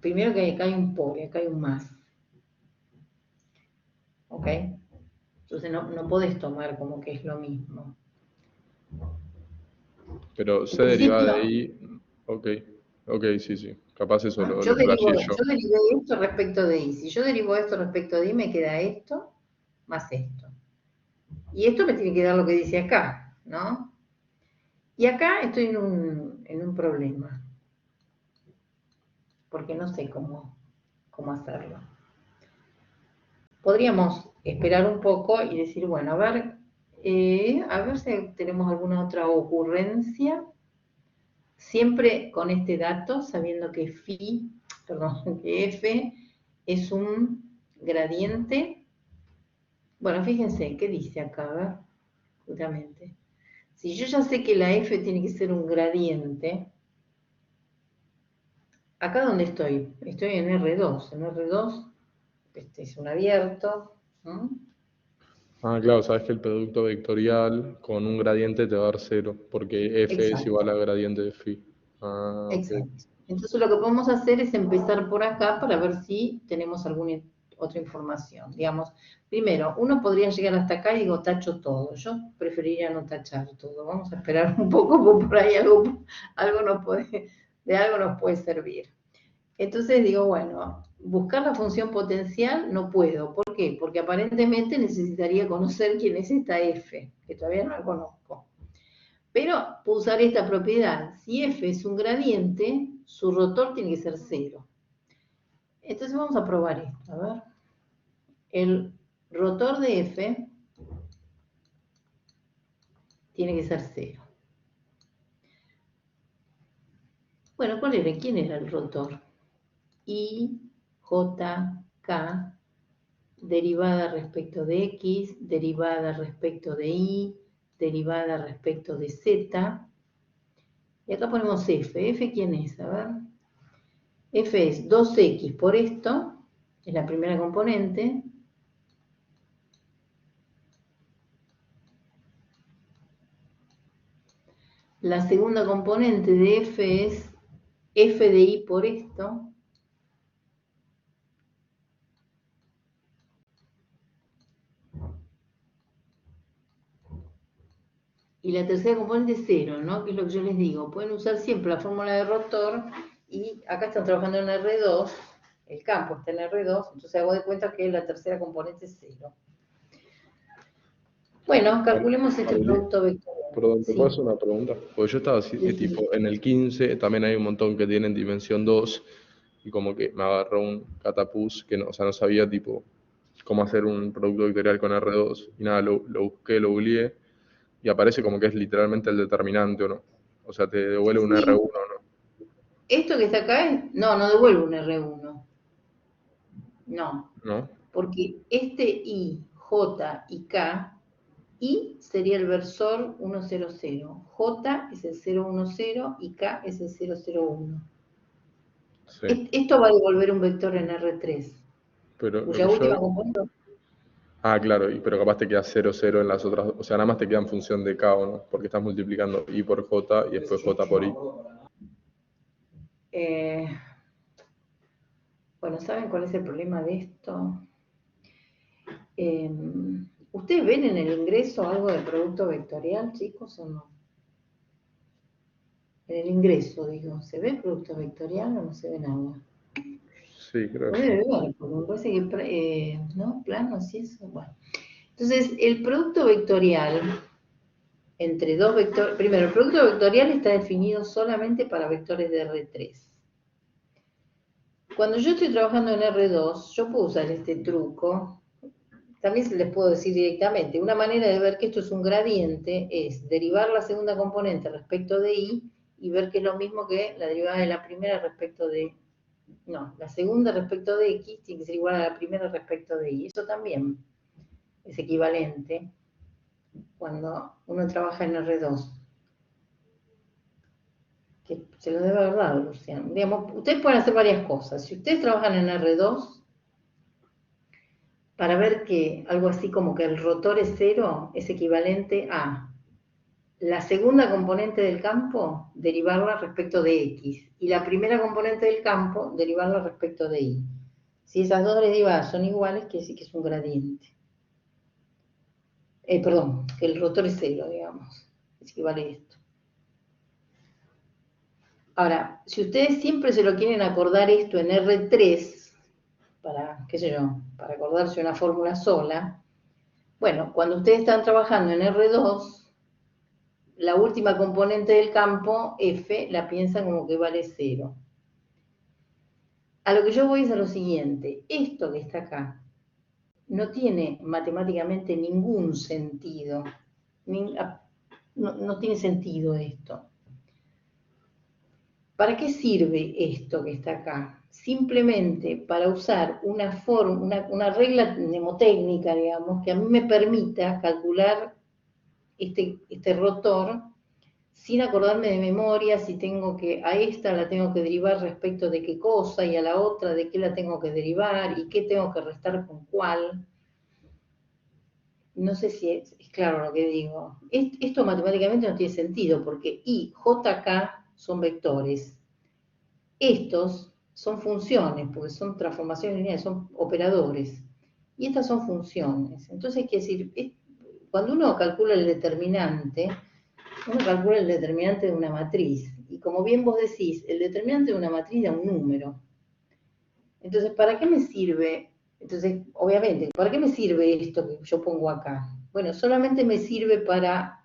Primero que acá hay un por y acá hay un más. ¿Ok? Entonces no podés tomar como que es lo mismo. Pero En C derivada de principio, I, ok, ok, sí, sí. Capaz eso ¿no? lo flasheé Yo yo. derivé esto respecto de y. Si yo derivo esto respecto de y, me queda esto más esto. Y esto me tiene que dar lo que dice acá, ¿no? Y acá estoy en un problema, porque no sé cómo hacerlo. Podríamos esperar un poco y decir, bueno, a ver si tenemos alguna otra ocurrencia, siempre con este dato, sabiendo que que f es un gradiente. Bueno, fíjense, ¿qué dice acá? A ver, justamente. Si yo ya sé que la f tiene que ser un gradiente, acá donde estoy en R2. En R2, este es un abierto. ¿No? Ah, claro, sabes que el producto vectorial con un gradiente te va a dar 0, porque f es igual Exacto, a gradiente de phi. Ah, ok. exacto. Entonces lo que podemos hacer es empezar por acá para ver si tenemos alguna otra información. Digamos, primero, uno podría llegar hasta acá y digo, tacho todo. Yo preferiría no tachar todo. Vamos a esperar un poco, porque por ahí algo de algo nos puede servir. Entonces digo, bueno, buscar la función potencial no puedo. ¿Por qué? Porque aparentemente necesitaría conocer quién es esta f, que todavía no la conozco. Pero puedo usar esta propiedad. Si f es un gradiente, su rotor tiene que ser 0. Entonces vamos a probar esto. A ver. El rotor de f tiene que ser 0. Bueno, ¿cuál era? ¿Quién era el rotor? I, J, K, derivada respecto de X, derivada respecto de Y, derivada respecto de Z. Y acá ponemos F. ¿F quién es? A ver. F es 2X por esto, es la primera componente. La segunda componente de F es F de Y por esto. Y la tercera componente es 0, ¿no? Que es lo que yo les digo. Pueden usar siempre la fórmula de rotor y acá están trabajando en R2, el campo está en R2, entonces hago de cuenta que la tercera componente es 0. Bueno, calculemos este Aureli, producto vectorial. perdón, ¿te puedo Sí, hacer una pregunta? Porque yo estaba así, decime. tipo, en el 15 también hay un montón que tienen dimensión 2 y como que me agarró un catapuz que no, o sea, no sabía, tipo, cómo hacer un producto vectorial con R2 y nada, lo busqué, lo googleé y aparece como que es literalmente el determinante, ¿o no? O sea, te devuelve un R1, Sí, ¿no? esto que está acá es, no devuelve un R1, no, ¿No? porque este I, J y K, I sería el versor 100, J es el 010 y K es el 001. Sí. Esto va a devolver un vector en R3, Pero lo cuya que última yo... componente. Ah, claro, pero capaz te queda 0, 0 en las otras, o sea, nada más te queda en función de K, ¿o no? Porque estás multiplicando I por J y después J por I. eh, bueno, ¿saben cuál es el problema de esto? Eh, ¿Ustedes ven en el ingreso algo de producto vectorial, chicos, o no? En el ingreso, digo, ¿se ve producto vectorial o no se ve nada? Sí, creo No que sí. debe ver, porque me parece que, ¿no? Planos y eso, bueno. Entonces, el producto vectorial entre dos vectores, primero, el producto vectorial está definido solamente para vectores de R3. Cuando yo estoy trabajando en R2, yo puedo usar este truco. También se les puedo decir directamente. Una manera de ver que esto es un gradiente es derivar la segunda componente respecto de Y y ver que es lo mismo que la derivada de la primera respecto de... No, la segunda respecto de X tiene que ser igual a la primera respecto de Y. Eso también es equivalente cuando uno trabaja en R2. Que se lo debe haber dado, Luciano. Digamos, ustedes pueden hacer varias cosas. Si ustedes trabajan en R2, para ver que algo así como que el rotor es 0 es equivalente a la segunda componente del campo, derivarla respecto de X, y la primera componente del campo, derivarla respecto de Y. Si esas dos derivadas son iguales, quiere decir que es un gradiente. Perdón, que el rotor es 0, digamos. Es equivale a esto. Ahora, si ustedes siempre se lo quieren acordar esto en R3, para, qué sé yo, para acordarse una fórmula sola, bueno, cuando ustedes están trabajando en R2, la última componente del campo, F, la piensan como que vale 0. A lo que yo voy es a lo siguiente, esto que está acá no tiene matemáticamente ningún sentido, no tiene sentido esto. ¿Para qué sirve esto que está acá? Simplemente para usar una regla mnemotécnica, digamos, que a mí me permita calcular este rotor sin acordarme de memoria si tengo que, a esta la tengo que derivar respecto de qué cosa y a la otra de qué la tengo que derivar y qué tengo que restar con cuál. No sé si es claro lo que digo. Esto matemáticamente no tiene sentido porque I, J, K son vectores. Estos son funciones, porque son transformaciones lineales, son operadores. Y estas son funciones. Entonces, quiere decir, cuando uno calcula el determinante, uno calcula el determinante de una matriz. Y como bien vos decís, el determinante de una matriz da un número. Entonces, ¿para qué me sirve? Entonces, obviamente, ¿para qué me sirve esto que yo pongo acá? Bueno, solamente me sirve para,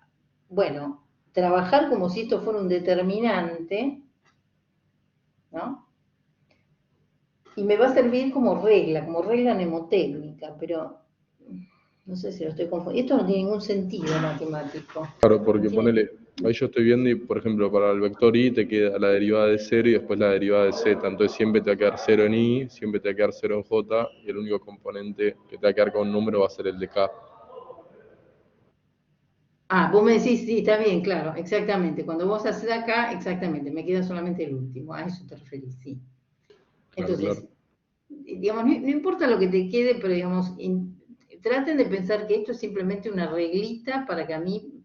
bueno, trabajar como si esto fuera un determinante, ¿no? Y me va a servir como regla mnemotécnica, pero no sé si lo estoy confundiendo. Esto no tiene ningún sentido matemático. Claro, porque No tiene... ponele, ahí yo estoy viendo y, por ejemplo, para el vector i te queda la derivada de 0 y después la derivada de z. Entonces siempre te va a quedar 0 en i, siempre te va a quedar 0 en j, y el único componente que te va a quedar con un número va a ser el de k. Ah, vos me decís, sí, está bien, claro, exactamente. Cuando vos haces acá, exactamente, me queda solamente el último. A eso te referís, sí. Claro, Entonces, claro. digamos, no importa lo que te quede, pero digamos, traten de pensar que esto es simplemente una reglita para que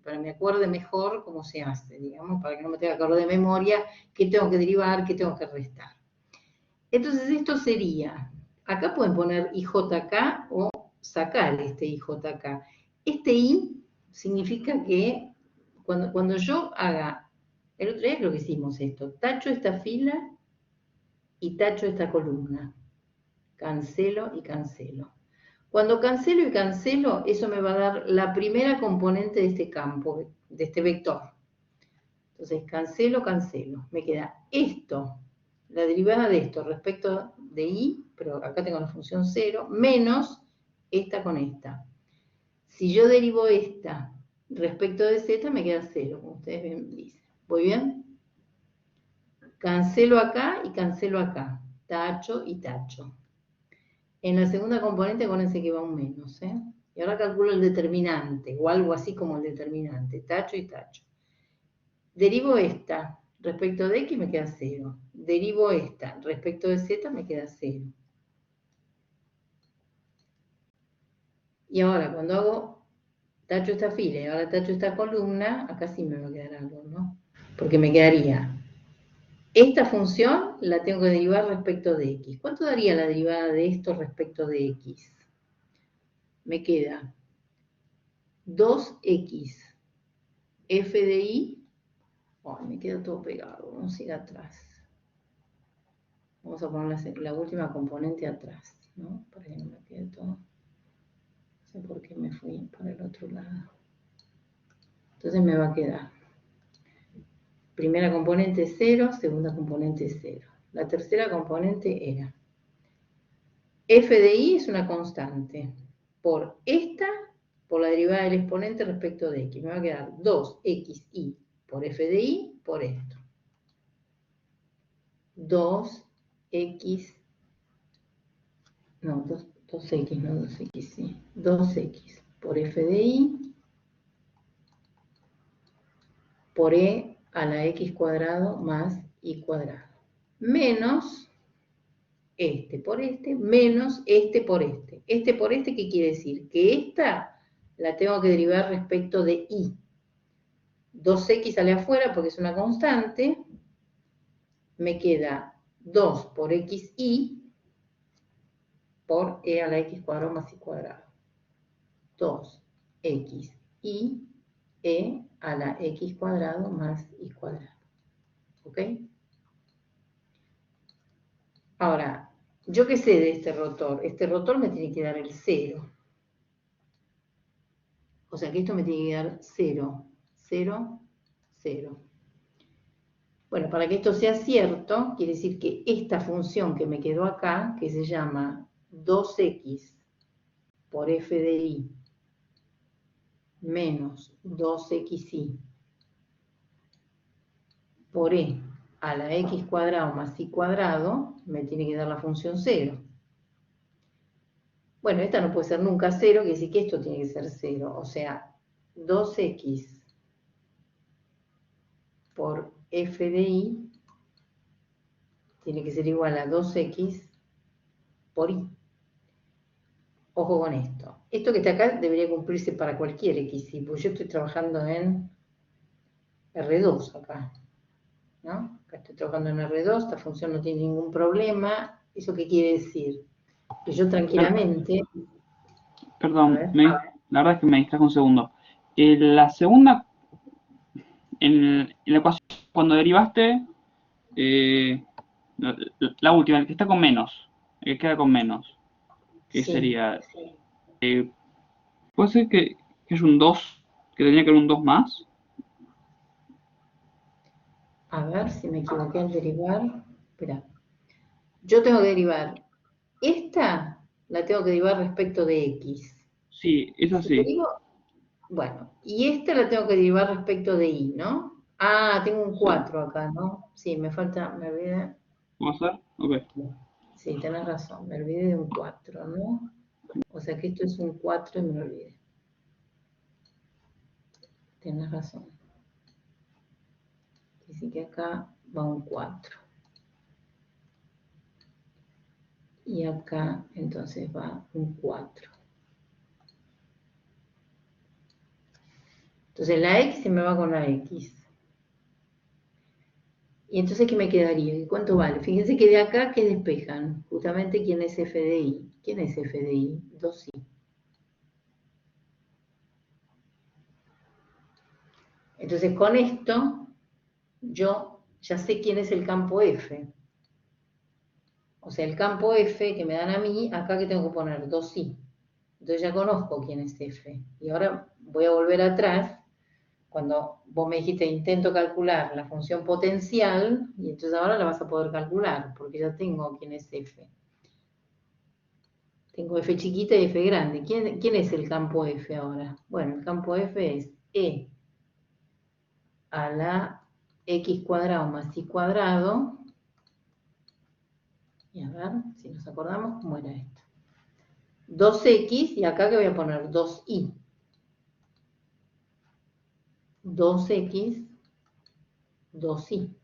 para que me acuerde mejor cómo se hace, digamos, para que no me tenga que acordar de memoria qué tengo que derivar, qué tengo que restar. Entonces, esto sería, acá pueden poner IJK o sacar este IJK. Este I significa que cuando yo haga, el otro día creo que hicimos esto, tacho esta fila y tacho esta columna. Cancelo y cancelo. Cuando cancelo y cancelo, eso me va a dar la primera componente de este campo, de este vector. Entonces, cancelo, cancelo. Me queda esto, la derivada de esto respecto de i, pero acá tengo la función 0, menos esta con esta. Si yo derivo esta respecto de z, me queda 0, como ustedes bien dicen. ¿Voy bien? Cancelo acá y cancelo acá. Tacho y tacho. En la segunda componente, acuérdense que va un menos, ¿eh? Y ahora calculo el determinante, o algo así como el determinante, tacho y tacho. Derivo esta respecto de x, me queda 0. Derivo esta respecto de z, me queda 0. Y ahora, cuando hago tacho esta fila y ahora tacho esta columna, acá sí me va a quedar algo, ¿no? Porque me quedaría, esta función la tengo que derivar respecto de x. ¿Cuánto daría la derivada de esto respecto de x? Me queda 2x f de i. Oh, me queda todo pegado, vamos a ir atrás. Vamos a poner la última componente atrás, ¿no? Para que no me quede todo. No sé por qué me fui para el otro lado. Entonces me va a quedar primera componente 0, segunda componente 0. La tercera componente era f de i es una constante por esta, por la derivada del exponente respecto de x. Me va a quedar 2xi por f de i por esto. 2x, no, 2x, no 2x, sí. 2x por f de i por e a la x cuadrado más y cuadrado. Menos este por este, menos este por este. Este por este, ¿qué quiere decir? Que esta la tengo que derivar respecto de i. 2x sale afuera porque es una constante. Me queda 2 por xi por e a la x cuadrado más y cuadrado. 2xi e a la x cuadrado más y cuadrado. ¿Ok? Ahora, ¿yo qué sé de este rotor? Este rotor me tiene que dar el 0. O sea que esto me tiene que dar 0, 0, 0. Bueno, para que esto sea cierto, quiere decir que esta función que me quedó acá, que se llama 2x por f de i menos 2xi por e a la x cuadrado más y cuadrado, me tiene que dar la función 0. Bueno, esta no puede ser nunca 0, quiere decir que esto tiene que ser 0. O sea, 2x por f de y tiene que ser igual a 2x por y. Ojo con esto. Esto que está acá debería cumplirse para cualquier x, porque yo estoy trabajando en R2 acá, ¿no? Acá estoy trabajando en R2, esta función no tiene ningún problema. ¿Eso qué quiere decir? Que yo tranquilamente... Perdón, la verdad es que me distrajo un segundo. La segunda, en la ecuación, cuando derivaste, la última, el que está con menos, el que queda con menos, que Sí, sería, puede ser que es un 2, que tenía que haber un 2 más. a ver si me equivoqué al derivar. Espera. Yo tengo que derivar. Esta la tengo que derivar respecto de x. Sí, es Si así. digo, bueno, y esta la tengo que derivar respecto de y, ¿no? Ah, tengo un 4 acá, ¿no? Sí, me falta, me olvidé. ¿Vamos a hacer? Ok. Sí, tenés razón, me olvidé de un 4, ¿no? O sea que esto es un 4 y me lo olvidé. Tenés razón. Dice que acá va un 4. Y acá entonces va un 4. Entonces la x se me va con la x. Y entonces, ¿qué me quedaría? ¿Y cuánto vale? Fíjense que de acá, ¿qué despejan? Justamente, ¿quién es f de y? ¿Quién es f de y? 2i. Entonces, con esto, yo ya sé quién es el campo f. O sea, el campo f que me dan a mí, acá que tengo que poner 2i. Entonces ya conozco quién es f. Y ahora voy a volver atrás, cuando vos me dijiste intento calcular la función potencial, y entonces ahora la vas a poder calcular, porque ya tengo quién es f. Tengo f chiquita y f grande. ¿Quién es el campo f ahora? Bueno, el campo f es e a la x cuadrado más y cuadrado. Y a ver si nos acordamos cómo era esto. 2x y acá que voy a poner 2i. 2x, 2i.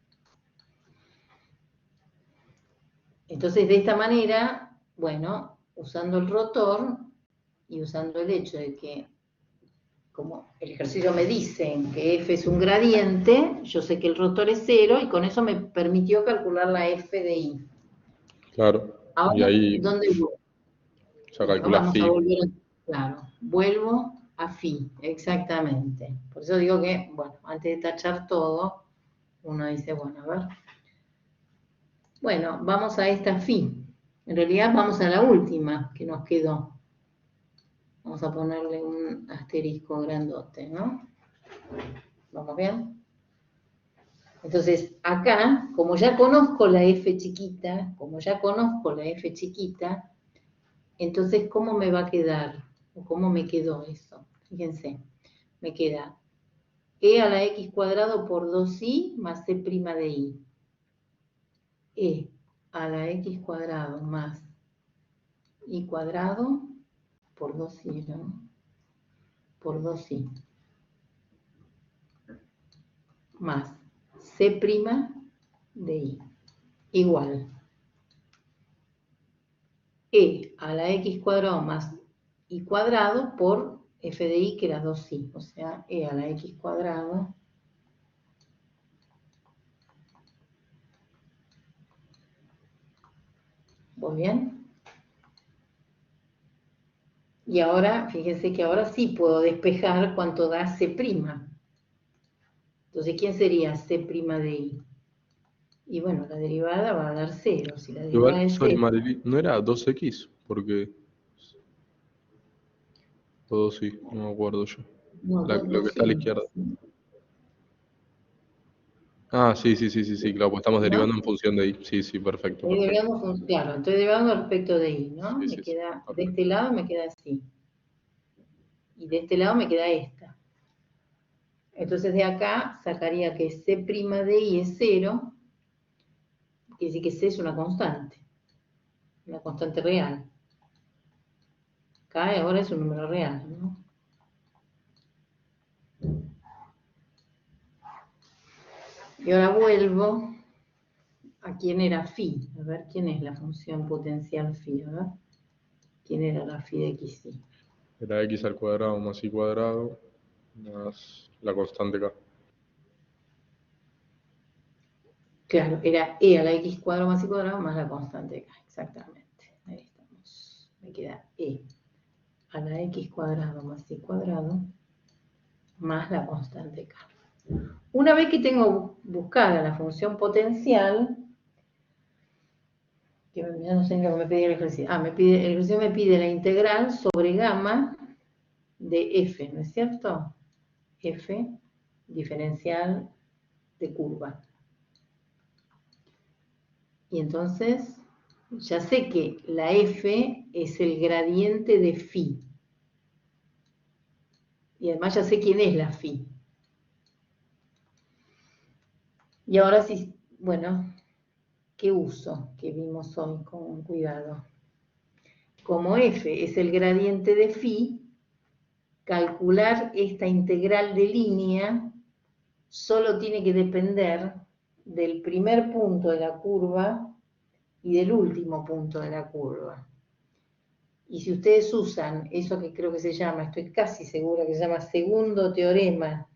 Entonces, de esta manera, bueno, usando el rotor y usando el hecho de que, como el ejercicio me dice que f es un gradiente, yo sé que el rotor es 0 y con eso me permitió calcular la f de i. Claro. Ahora, Y ahí ¿dónde voy? ya Bueno, calculas vamos a phi. volver, claro, vuelvo a phi, exactamente. Por eso digo que, bueno, antes de tachar todo, uno dice, bueno, a ver. Bueno, vamos a esta phi. En realidad vamos a la última que nos quedó. Vamos a ponerle un asterisco grandote, ¿no? ¿Vamos bien? Entonces, acá, como ya conozco la f chiquita, entonces, ¿cómo me va a quedar? ¿O cómo me quedó eso? Fíjense, me queda e a la x cuadrado por 2i más c' de i. E a la x cuadrado más i cuadrado por 2i, ¿no? Por 2i. Más c' de i. Igual e a la x cuadrado más i cuadrado por f de i, que era 2i. O sea, e a la x cuadrado ¿voy bien? Y ahora, fíjense que ahora sí puedo despejar cuánto da C'. Entonces, ¿quién sería C' de I? Y bueno, la derivada va a dar 0. Si la derivada Igual, es sorry, 0, Marily, ¿no era 2x? Porque... Todo sí, no me acuerdo yo. no, Lo que está a la 2i, izquierda. Ah, sí, sí, sí, sí, sí, claro, pues estamos ¿no? derivando en función de ahí. Sí, sí, perfecto, Estoy perfecto. derivando, claro, estoy derivando respecto de I, ¿no? Sí, Me sí, sí, queda, de perfecto. este lado me queda así. Y de este lado me queda esta. Entonces de acá sacaría que C' de I es 0, quiere decir que C es una constante real. Acá ahora es un número real, ¿no? Y ahora vuelvo a quién era phi. A ver, ¿quién es la función potencial phi? A ver, ¿quién era la phi de xi? Era x al cuadrado más y cuadrado más la constante k. Claro, era e a la x cuadrado más y cuadrado más la constante k. Exactamente. Ahí estamos. Me queda e a la x cuadrado más y cuadrado más la constante k. Una vez que tengo buscada la función potencial, que ya no sé lo que me pide el ejercicio. El ejercicio me pide la integral sobre gamma de f, ¿no es cierto? F diferencial de curva. Y entonces, ya sé que la f es el gradiente de phi. Y además ya sé quién es la phi. Y ahora sí, bueno, ¿qué uso que vimos hoy con cuidado? Como f es el gradiente de phi, calcular esta integral de línea solo tiene que depender del primer punto de la curva y del último punto de la curva. Y si ustedes usan eso que creo que se llama, estoy casi segura que se llama segundo teorema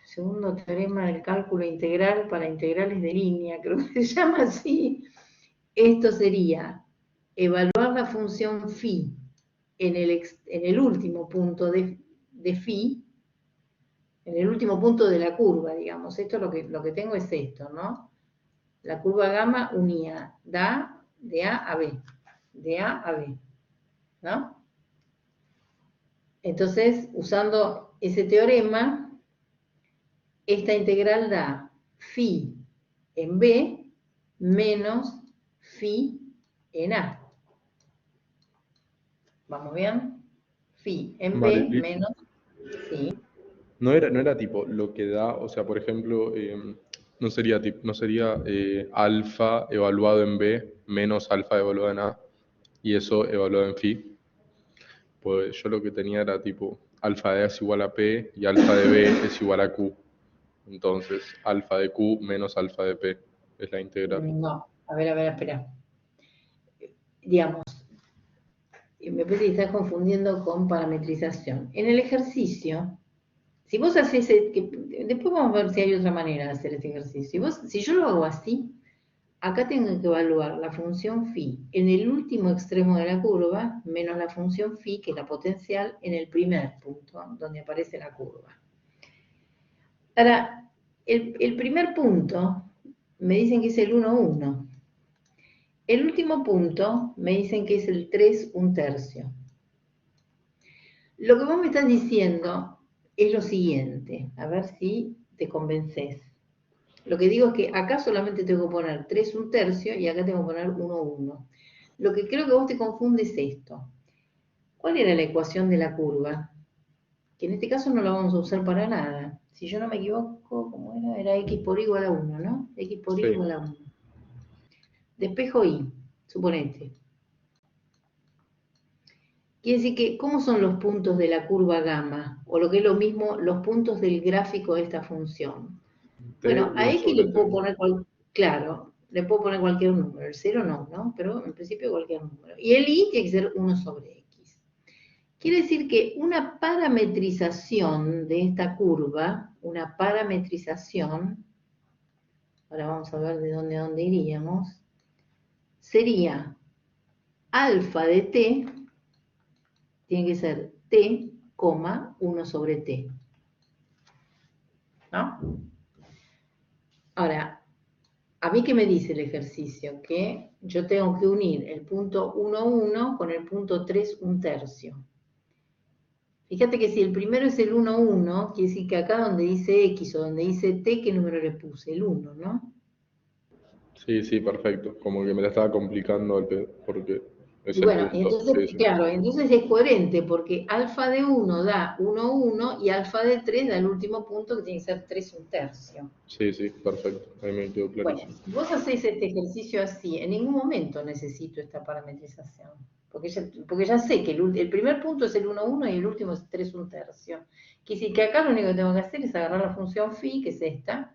segundo teorema del cálculo integral para integrales de línea, creo que se llama así. Esto sería evaluar la función phi en el último punto de phi, en el último punto de la curva, digamos. Esto lo que tengo es esto, ¿no? La curva gamma unía de A a B, de A a B, ¿no? Entonces, usando ese teorema, esta integral da phi en B menos phi en A. ¿Vamos bien? Phi en Vale, B menos phi. no era tipo lo que da, o sea, por ejemplo, no sería alfa evaluado en B menos alfa evaluado en A y eso evaluado en phi. Pues yo lo que tenía era tipo alfa de A es igual a P y alfa de B es igual a Q. Entonces, alfa de Q menos alfa de P es la integral. No, a ver, espera. Digamos, me parece que estás confundiendo con parametrización. En el ejercicio, si vos haces, después vamos a ver si hay otra manera de hacer este ejercicio. Si yo lo hago así, acá tengo que evaluar la función phi en el último extremo de la curva, menos la función phi, que es la potencial, en el primer punto, donde aparece la curva. Ahora, el primer punto, me dicen que es el 1, 1. El último punto, me dicen que es el 3, 1/3. Lo que vos me estás diciendo es lo siguiente, a ver si te convences. Lo que digo es que acá solamente tengo que poner 3, 1/3 y acá tengo que poner 1, 1. Lo que creo que vos te confundes es esto. ¿Cuál era la ecuación de la curva? Que en este caso no la vamos a usar para nada. Si yo no me equivoco, ¿cómo era? Era x por y igual a 1, ¿no? X por y Sí. igual a 1. Despejo y, suponete. Quiere decir que, ¿cómo son los puntos de la curva gamma? O lo que es lo mismo, los puntos del gráfico de esta función. T, Bueno, a 1 x sobre le puedo T. poner, claro, le puedo poner cualquier número. El 0 no, ¿no? Pero en principio cualquier número. Y el y tiene que ser 1 sobre x. Quiere decir que una parametrización de esta curva, una parametrización, ahora vamos a ver de dónde a dónde iríamos, sería alfa de t, tiene que ser t, 1 sobre t. ¿No? Ahora, ¿a mí qué me dice el ejercicio? Que yo tengo que unir el punto 1, 1 con el punto 3, 1/3. Fíjate que si el primero es el 1, 1, quiere decir que acá donde dice x o donde dice t, ¿qué número le puse? El 1, ¿no? Sí, perfecto. Como que me la estaba complicando porque es Y el bueno, y punto. entonces, Sí, sí. claro, entonces es coherente porque alfa de 1 da 1, 1 y alfa de 3 da el último punto que tiene que ser 3, 1/3. Sí, perfecto. Ahí me quedó Bueno, clarísimo. si vos hacés este ejercicio así, en ningún momento necesito esta parametrización. porque ya sé que el primer punto es el 1, 1 y el último es 3, 1/3. Quiere decir que acá lo único que tengo que hacer es agarrar la función phi, que es esta,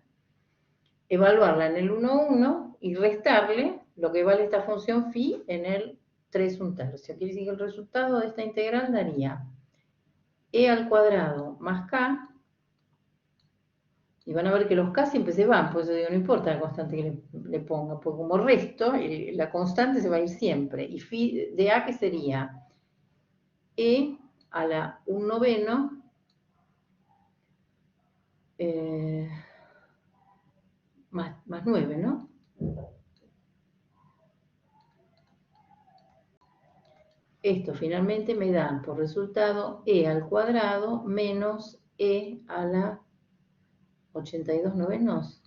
evaluarla en el 1, 1 y restarle lo que vale esta función phi en el 3, 1/3. Quiere decir que el resultado de esta integral daría e al cuadrado más k, y van a ver que los k siempre se van, por eso digo, no importa la constante que le ponga, porque como resto, la constante se va a ir siempre. Y phi de a, que sería e a la 1/9 más 9, ¿no? Esto finalmente me da por resultado e al cuadrado menos e a la 82/9.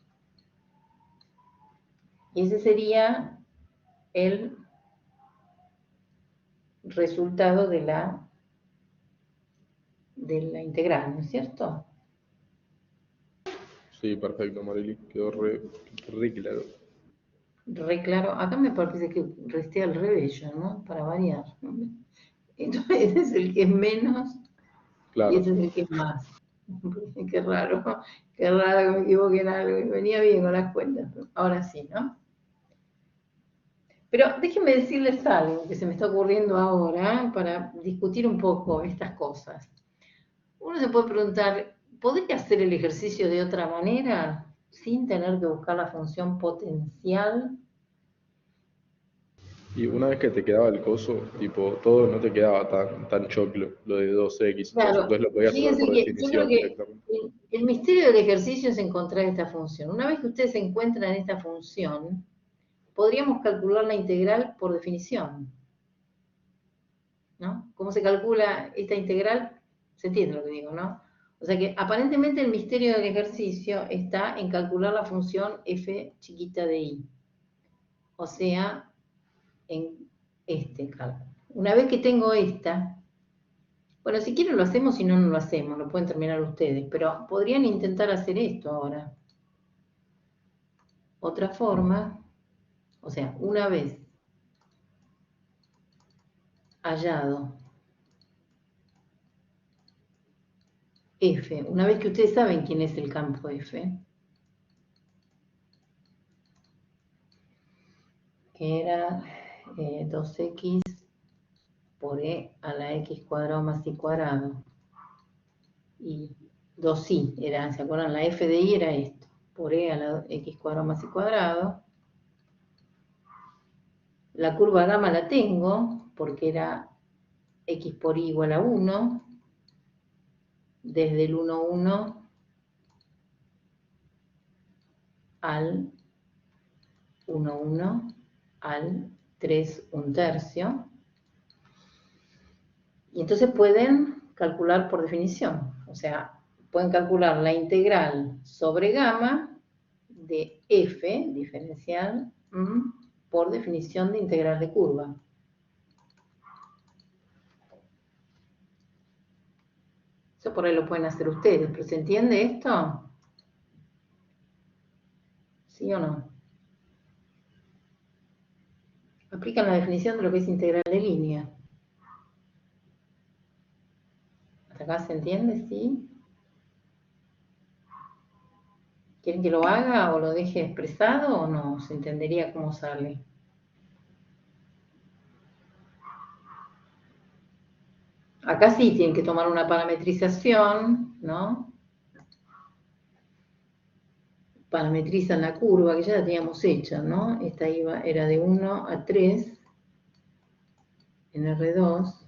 Y ese sería el resultado de la integral, ¿no es cierto? Sí, perfecto, Marily. Quedó re claro. Re claro. Acá me parece que resté al revés yo, ¿no? Para variar. Entonces, ese es el que es menos y Claro. ese es el que es más. Qué raro que me equivoqué en algo. Venía bien con las cuentas, pero ahora sí, ¿no? Pero déjenme decirles algo que se me está ocurriendo ahora para discutir un poco estas cosas. Uno se puede preguntar, ¿podría hacer el ejercicio de otra manera sin tener que buscar la función potencial? Y una vez que te quedaba el coso, tipo, todo no te quedaba tan choclo, lo de 2x y todo eso. Claro, Entonces lo podías hacer fíjense por que yo creo definición que directamente. el misterio del ejercicio es encontrar esta función. Una vez que ustedes encuentran esta función, podríamos calcular la integral por definición, ¿no? ¿Cómo se calcula esta integral? Se entiende lo que digo, ¿no? O sea que aparentemente el misterio del ejercicio está en calcular la función f chiquita de i. O sea, en este cálculo. Una vez que tengo esta, bueno, si quieren lo hacemos, si no, no lo hacemos, lo pueden terminar ustedes, pero podrían intentar hacer esto ahora. Otra forma, o sea, una vez hallado f, una vez que ustedes saben quién es el campo f, que era 2x por e a la x cuadrado más y cuadrado, y 2i era, ¿se acuerdan? La f de i era esto, por e a la x cuadrado más y cuadrado. La curva gamma la tengo, porque era x por y igual a 1, desde el 1, 1 al 1, 1 al 3, 1/3. Y entonces pueden calcular por definición, o sea, pueden calcular la integral sobre gamma de f diferencial por definición de integral de curva. Eso por ahí lo pueden hacer ustedes, pero ¿se entiende esto? ¿Sí o no? Aplican la definición de lo que es integral de línea. ¿Hasta acá se entiende? ¿Sí? ¿Quieren que lo haga o lo deje expresado o no? ¿Se entendería cómo sale? Acá sí tienen que tomar una parametrización, ¿no? Parametrizan la curva, que ya la teníamos hecha, ¿no? Esta era de 1 a 3 en R2.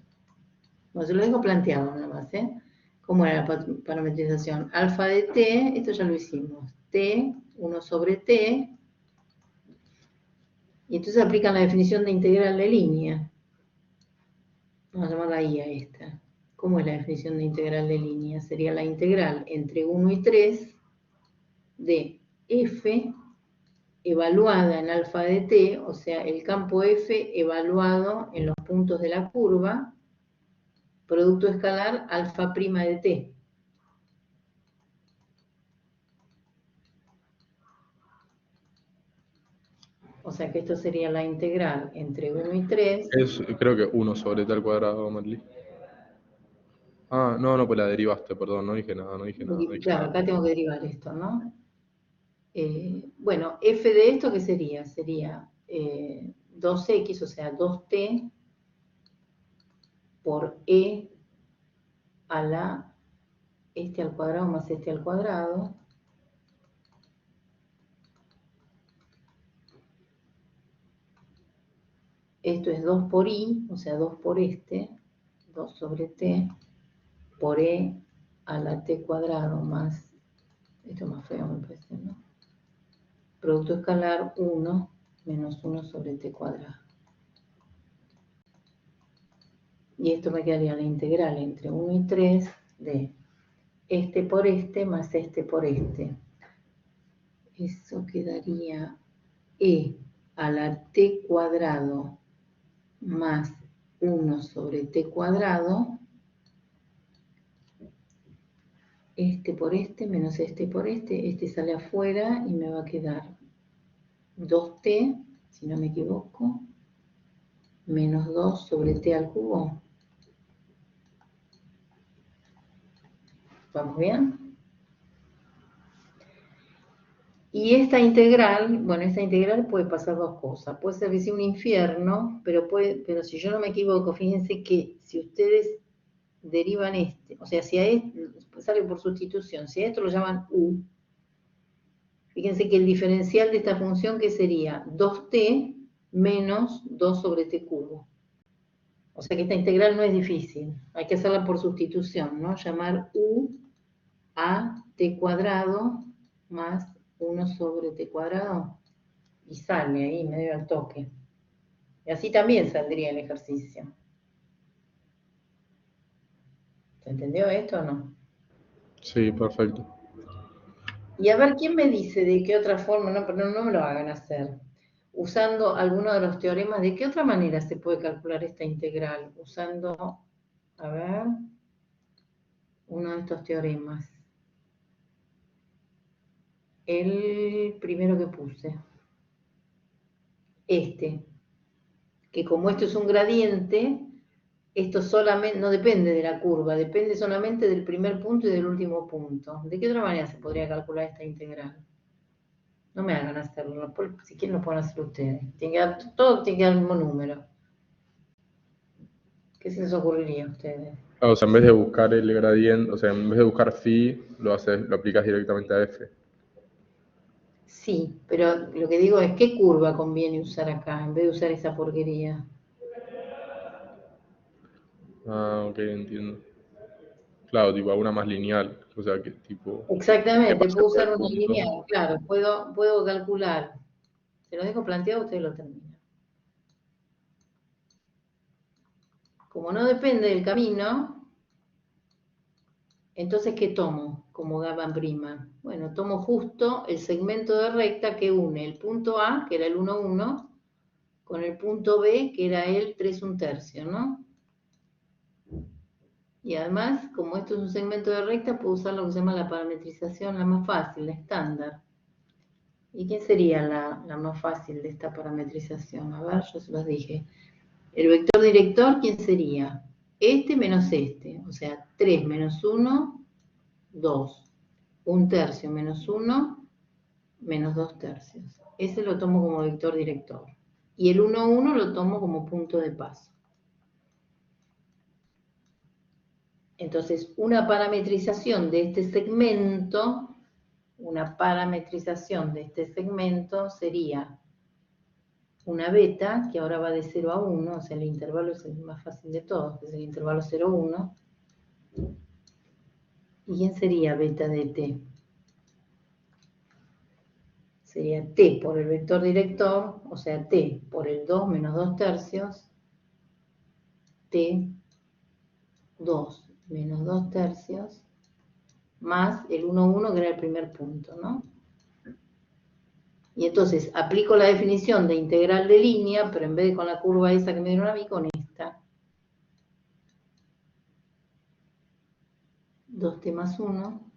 Bueno, se lo dejo planteado nada más, ¿eh? ¿Cómo era la parametrización? Alfa de t, esto ya lo hicimos. T, 1 sobre t. Y entonces aplican la definición de integral de línea. Vamos a llamarla I a esta. ¿Cómo es la definición de integral de línea? Sería la integral entre 1 y 3 de f evaluada en alfa de t, o sea, el campo f evaluado en los puntos de la curva, producto escalar alfa prima de t. O sea que esto sería la integral entre 1 y 3. Es, creo que 1 sobre t al cuadrado, Marley. Ah, no, pues la derivaste, perdón, no dije nada. Claro, acá tengo que derivar esto, ¿no? Bueno, f de esto, ¿qué sería? Sería 2x, o sea, 2t por e a la este al cuadrado más este al cuadrado. Esto es 2 por i, o sea, 2 por 2 sobre t, por e a la t cuadrado más, esto es más feo me parece, ¿no? Producto escalar 1 menos 1 sobre t cuadrado. Y esto me quedaría la integral entre 1 y 3 de este por este más este por este. Eso quedaría e a la t cuadrado más 1 sobre t cuadrado, este por este menos este por este sale afuera y me va a quedar 2t, si no me equivoco, menos 2 sobre t al cubo. ¿Vamos bien? Y esta integral, bueno, esta integral puede pasar dos cosas. Puede ser que sea un infierno, pero si yo no me equivoco, fíjense que si ustedes derivan o sea, si a este, sale por sustitución, si a esto lo llaman u, fíjense que el diferencial de esta función, ¿qué sería? 2t menos 2 sobre t cubo. O sea que esta integral no es difícil, hay que hacerla por sustitución, ¿no? Llamar u a t cuadrado más 1 sobre t cuadrado y sale ahí medio al toque. Y así también saldría el ejercicio. ¿Se entendió esto o no? Sí, perfecto. Y a ver, ¿quién me dice de qué otra forma? No, pero no me lo hagan hacer. Usando alguno de los teoremas, ¿de qué otra manera se puede calcular esta integral? Usando, a ver, uno de estos teoremas. El primero que puse. Que como esto es un gradiente, esto solamente no depende de la curva, depende solamente del primer punto y del último punto. ¿De qué otra manera se podría calcular esta integral? No me hagan hacerlo, si quieren lo pueden hacer ustedes. Todo tiene que dar el mismo número. ¿Qué se les ocurriría a ustedes? Ah, o sea, en vez de buscar el gradiente, o sea, en vez de buscar phi, lo aplicas directamente a f. Sí, pero lo que digo es, ¿qué curva conviene usar acá en vez de usar esa porquería? Ah, ok, entiendo. Claro, tipo alguna más lineal, o sea, que tipo... que Exactamente, pase puedo por el usar una punto. lineal, claro, puedo calcular. Se lo dejo planteado, ustedes lo terminan. Como no depende del camino, entonces, ¿qué tomo como gamma prima? Bueno, tomo justo el segmento de recta que une el punto A, que era el 1, 1, con el punto B, que era el 3, 1/3, ¿no? Y además, como esto es un segmento de recta, puedo usar lo que se llama la parametrización, la más fácil, la estándar. ¿Y quién sería la más fácil de esta parametrización? A ver, yo se los dije. El vector director, ¿quién sería? Este menos este, o sea, 3 menos 1, 2. 1/3 menos 1, menos 2/3. Ese lo tomo como vector director. Y el 1, 1 lo tomo como punto de paso. Entonces, una parametrización de este segmento sería una beta, que ahora va de 0 a 1, o sea, el intervalo es el más fácil de todos, que es el intervalo 0, 1. ¿Y quién sería beta de t? Sería t por el vector director, o sea, t por el 2 menos 2/3, t 2 menos 2/3, más el 1, 1, que era el primer punto, ¿no? Y entonces aplico la definición de integral de línea, pero en vez de con la curva esa que me dieron a mí, con esta. 2t más 1.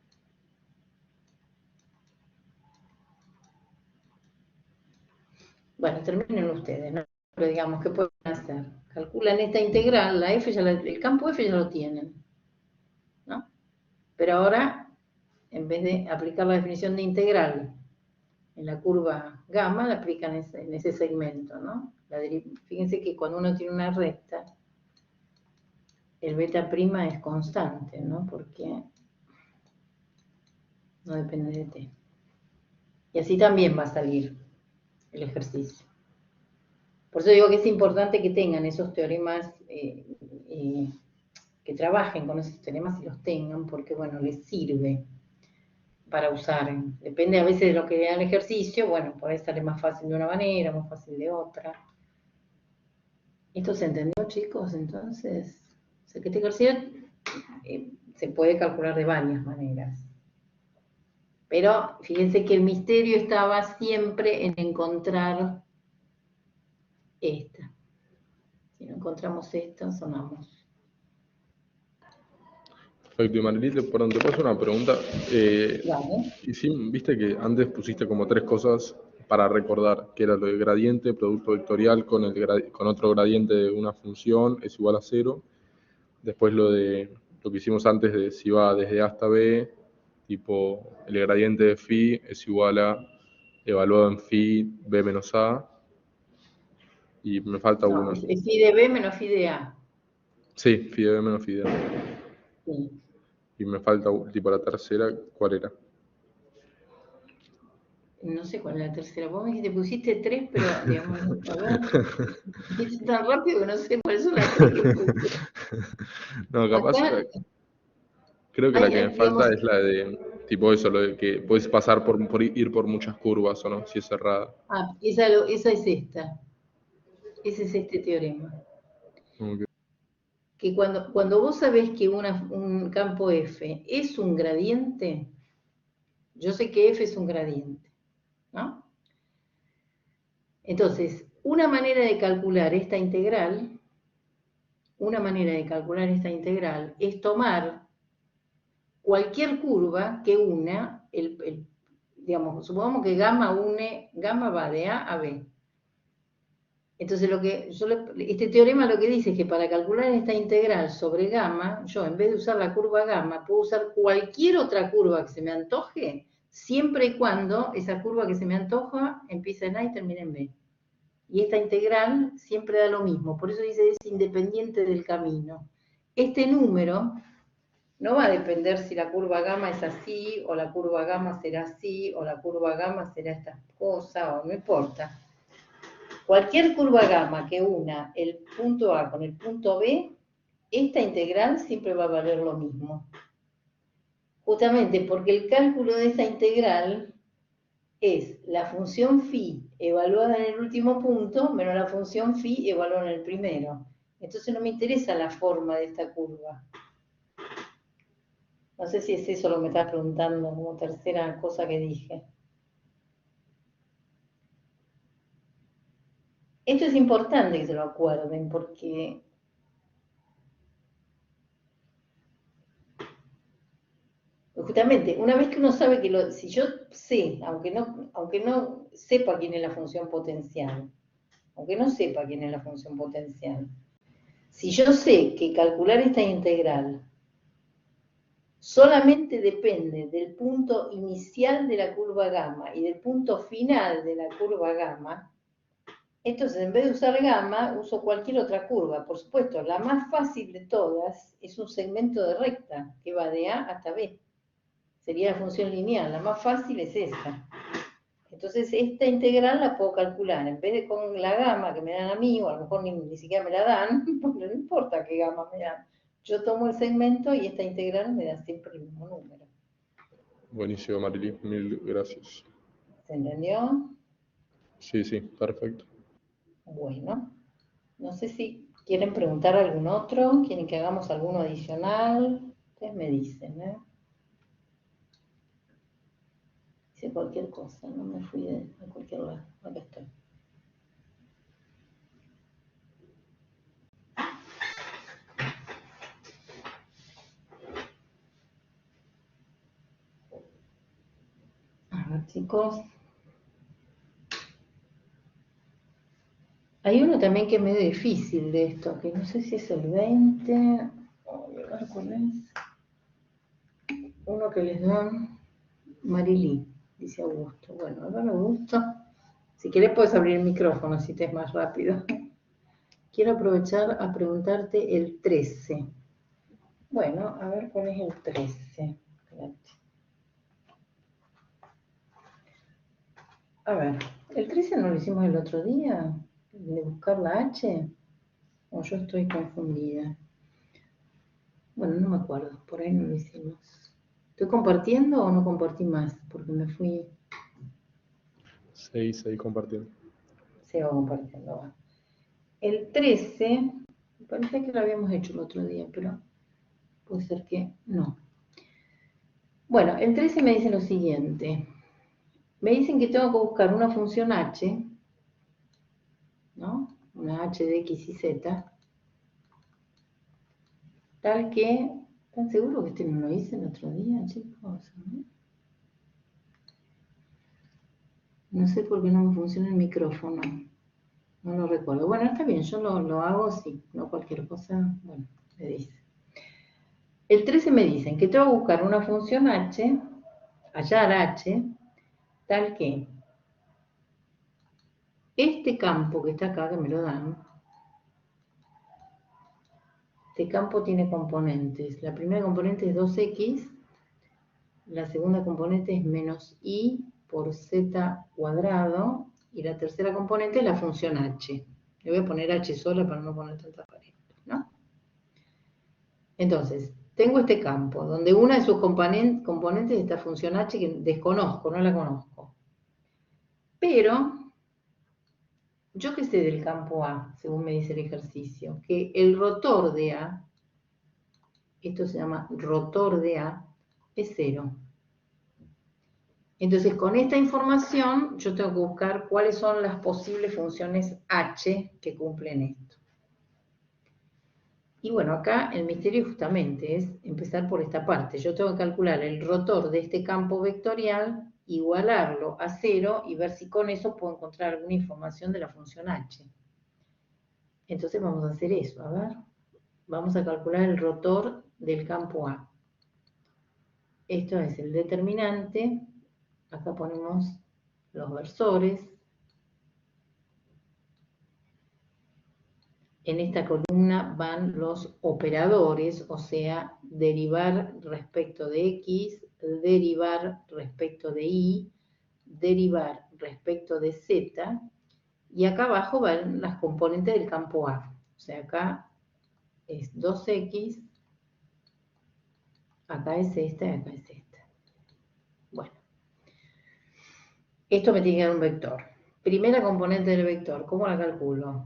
Bueno, terminen ustedes, ¿no? Pero digamos, ¿qué pueden hacer? Calculan esta integral, la f el campo f ya lo tienen, ¿no? Pero ahora, en vez de aplicar la definición de integral en la curva gamma, la aplican en ese segmento, ¿no? Fíjense que cuando uno tiene una recta, el beta prima es constante, ¿no? Porque no depende de t. Y así también va a salir el ejercicio. Por eso digo que es importante que tengan esos teoremas, que trabajen con esos teoremas y los tengan, porque, bueno, les sirve para usar. Depende a veces de lo que vea el ejercicio, bueno, puede salir más fácil de una manera, más fácil de otra. ¿Esto se entendió, chicos? Entonces, o sea, que este ejercicio se puede calcular de varias maneras. Pero fíjense que el misterio estaba siempre en encontrar esta. Si no encontramos esta, sonamos. Perfecto, y Marilith, perdón, te paso una pregunta. Vale. Y sí, viste que antes pusiste como 3 cosas para recordar, que era lo de gradiente, producto vectorial con otro gradiente de una función es igual a 0. Después lo que hicimos antes de si va desde A hasta B, tipo el gradiente de phi es igual a evaluado en phi B menos A. Y me falta No, uno. es phi de B menos phi de A. Sí, phi de B menos phi de A. Sí. Y me falta tipo la tercera, ¿cuál era? No sé cuál es la tercera. Vos me dijiste, pusiste 3, pero, digamos, a ver, dijiste tan rápido que no sé cuáles son las 3 que puse. No, capaz, Acá creo que la que hay, me falta digamos, es la de, tipo eso, lo de que puedes pasar por ir por muchas curvas, ¿o no? Si es cerrada. esa es esta. Ese es este teorema. Como que- Que cuando vos sabés que un campo F es un gradiente, yo sé que F es un gradiente, ¿no? Entonces, una manera de calcular esta integral es tomar cualquier curva que una, digamos, supongamos que gamma va de A a B. Entonces, este teorema lo que dice es que para calcular esta integral sobre gamma, yo en vez de usar la curva gamma, puedo usar cualquier otra curva que se me antoje, siempre y cuando esa curva que se me antoja empiece en A y termine en B. Y esta integral siempre da lo mismo, por eso dice es independiente del camino. Este número no va a depender si la curva gamma es así, o la curva gamma será así, o la curva gamma será esta cosa, o no importa. Cualquier curva gamma que una el punto A con el punto B, esta integral siempre va a valer lo mismo. Justamente porque el cálculo de esta integral es la función phi evaluada en el último punto menos la función phi evaluada en el primero. Entonces no me interesa la forma de esta curva. No sé si es eso lo que me estás preguntando como tercera cosa que dije. Esto es importante que se lo acuerden porque justamente una vez que uno sabe que si yo sé, aunque no sepa quién es la función potencial, si yo sé que calcular esta integral solamente depende del punto inicial de la curva gamma y del punto final de la curva gamma, entonces en vez de usar gamma, uso cualquier otra curva. Por supuesto, la más fácil de todas es un segmento de recta que va de A hasta B. Sería la función lineal, la más fácil es esta. Entonces esta integral la puedo calcular, en vez de con la gamma que me dan a mí, o a lo mejor ni siquiera me la dan, porque no importa qué gamma me dan. Yo tomo el segmento y esta integral me da siempre el mismo número. Buenísimo, Marilith, mil gracias. ¿Se entendió? Sí, sí, perfecto. Bueno, no sé si quieren preguntar a algún otro, quieren que hagamos alguno adicional. Ustedes me dicen, ¿eh? Hice cualquier cosa, no me fui a cualquier lado. Acá estoy. A ver, chicos. Hay uno también que es medio difícil de esto, que no sé si es el 20. Oh, a ver cuál es. Uno que les dan Marilí, dice Augusto. Bueno, a ver, Augusto. Si querés puedes abrir el micrófono, si te es más rápido. Quiero aprovechar a preguntarte el 13. Bueno, a ver cuál es el 13. Espérate. A ver, ¿el 13 no lo hicimos el otro día? ¿De buscar la H? ¿O yo estoy confundida? Bueno, no me acuerdo, por ahí no lo hicimos. ¿Estoy compartiendo o no compartí más? Porque me fui... Seguí compartiendo. Sigo compartiendo. Va. El 13, me parece que lo habíamos hecho el otro día, pero puede ser que no. Bueno, el 13 me dice lo siguiente. Me dicen que tengo que buscar una función h, ¿no? Una h de x y z, tal que... ¿Están seguros que este no lo hice el otro día, chicos? No sé por qué no me funciona el micrófono. No lo recuerdo. Bueno, está bien, yo lo hago, sí. No cualquier cosa, bueno, me dice. El 13 me dicen que tengo que buscar una función h, hallar h, tal que este campo que está acá, que me lo dan, este campo tiene componentes. La primera componente es 2x, la segunda componente es menos y por z cuadrado, y la tercera componente es la función h. Le voy a poner h sola para no poner tantas variables, ¿no? Entonces, tengo este campo, donde una de sus componentes es esta función h que desconozco, no la conozco. Pero, yo qué sé del campo A, según me dice el ejercicio, que el rotor de A, esto se llama rotor de A, es 0. Entonces, con esta información, yo tengo que buscar cuáles son las posibles funciones h que cumplen esto. Y bueno, acá el misterio justamente es empezar por esta parte. Yo tengo que calcular el rotor de este campo vectorial, igualarlo a 0 y ver si con eso puedo encontrar alguna información de la función h. Entonces vamos a hacer eso, a ver. Vamos a calcular el rotor del campo A. Esto es el determinante. Acá ponemos los versores. En esta columna van los operadores, o sea, derivar respecto de x, derivar respecto de y, derivar respecto de z, y acá abajo van las componentes del campo A. O sea, acá es 2x, acá es esta y acá es esta. Bueno, esto me tiene que dar un vector. Primera componente del vector, ¿cómo la calculo?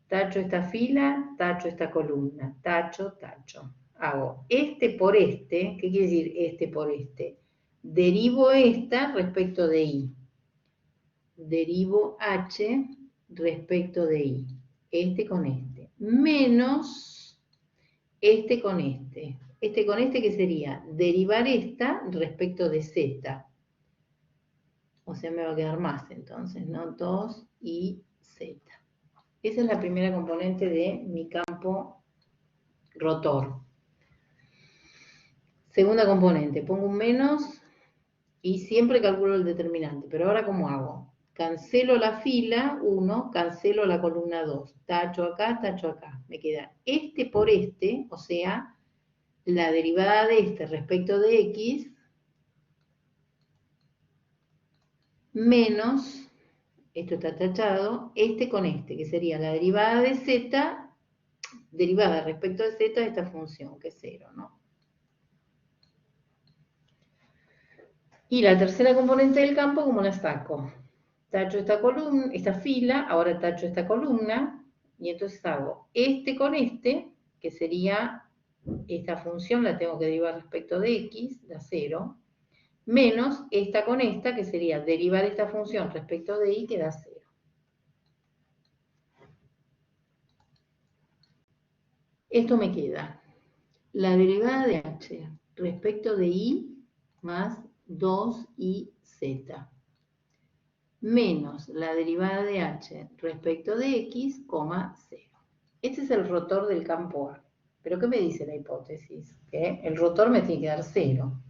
Tacho esta fila, tacho esta columna, tacho, tacho. Hago este por este, ¿qué quiere decir este por este? Derivo esta respecto de y. Derivo h respecto de y. Este con este. Menos este con este. Este con este, ¿qué sería? Derivar esta respecto de z. O sea, me va a quedar más entonces, ¿no? 2 y z. Esa es la primera componente de mi campo rotor. Segunda componente, pongo un menos y siempre calculo el determinante. Pero ahora, ¿cómo hago? Cancelo la fila 1, cancelo la columna 2. Tacho acá, tacho acá. Me queda este por este, o sea, la derivada de este respecto de x, menos, esto está tachado, este con este, que sería la derivada de z, derivada respecto de z de esta función, que es 0, ¿no? Y la tercera componente del campo, ¿cómo la saco? Tacho esta columna, esta fila, ahora tacho esta columna, y entonces hago este con este, que sería esta función, la tengo que derivar respecto de x, da 0, menos esta con esta, que sería derivar esta función respecto de y, que da 0. Esto me queda la derivada de h respecto de y más 2iz. menos la derivada de h respecto de x, 0. Este es el rotor del campo A. ¿Pero qué me dice la hipótesis? Que el rotor me tiene que dar 0.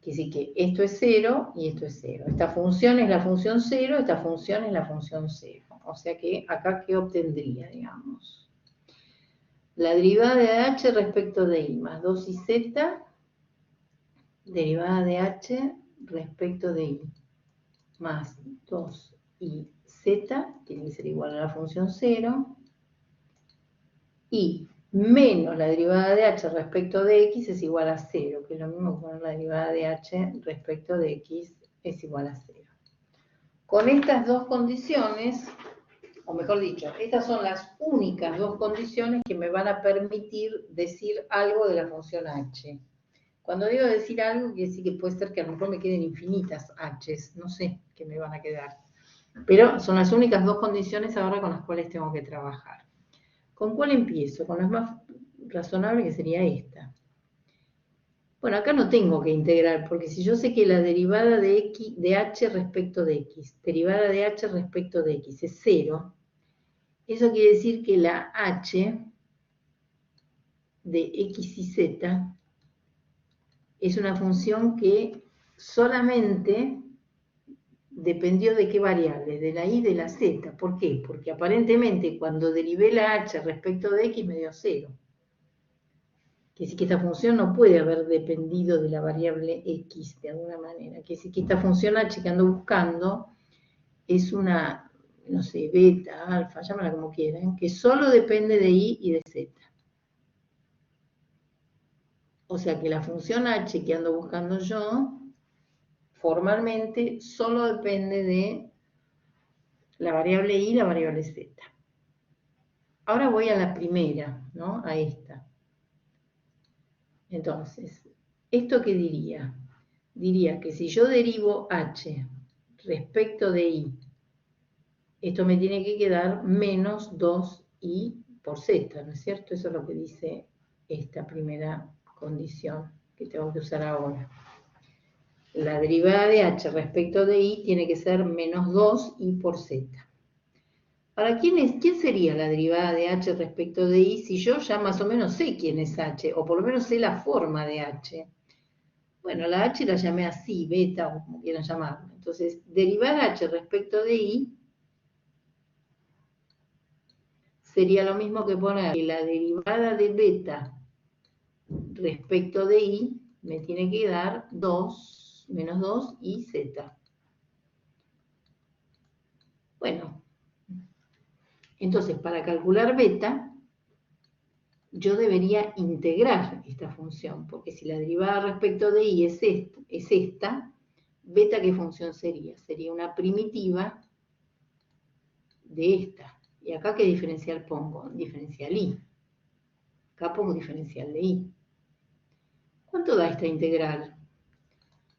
Quiere decir que esto es 0 y esto es 0. Esta función es la función 0, esta función es la función 0. O sea que acá, ¿qué obtendría, digamos? La derivada de h respecto de y más 2iz, derivada de h respecto de y más 2iz, tiene que ser igual a la función 0, y menos la derivada de h respecto de x es igual a 0, que es lo mismo que poner la derivada de h respecto de x es igual a 0. Con estas dos condiciones, o mejor dicho, estas son las únicas dos condiciones que me van a permitir decir algo de la función h. Cuando digo decir algo, quiere decir que puede ser que a lo mejor me queden infinitas h's, no sé qué me van a quedar. Pero son las únicas dos condiciones ahora con las cuales tengo que trabajar. ¿Con cuál empiezo? Con la más razonable, que sería esta. Bueno, acá no tengo que integrar, porque si yo sé que la derivada de h respecto de x, derivada de h respecto de x es 0, eso quiere decir que la h de x y z es una función que solamente dependió de qué variable, de la y y de la z. ¿Por qué? Porque aparentemente cuando derivé la h respecto de x me dio 0. Quiere decir que esta función no puede haber dependido de la variable x de alguna manera. Quiere decir que esta función h que ando buscando es una, no sé, beta, alfa, llámala como quieran, que solo depende de y y de z. O sea que la función h que ando buscando yo, formalmente, solo depende de la variable y la variable z. Ahora voy a la primera, ¿no? A esta. Entonces, ¿esto qué diría? Diría que si yo derivo h respecto de y, esto me tiene que quedar menos 2i por z, ¿no es cierto? Eso es lo que dice esta primera condición que tengo que usar ahora. La derivada de h respecto de y tiene que ser menos 2i por z. Ahora, ¿quién sería la derivada de h respecto de y si yo ya más o menos sé quién es h, o por lo menos sé la forma de h? Bueno, la h la llamé así, beta, o como quieran llamarla. Entonces, derivar h respecto de y sería lo mismo que poner que la derivada de beta respecto de y me tiene que dar 2, menos 2 y z. Bueno, entonces para calcular beta, yo debería integrar esta función, porque si la derivada respecto de y es esta, beta, ¿qué función sería? Sería una primitiva de esta. ¿Y acá qué diferencial pongo? Diferencial y. Acá pongo diferencial de y. ¿Cuánto da esta integral?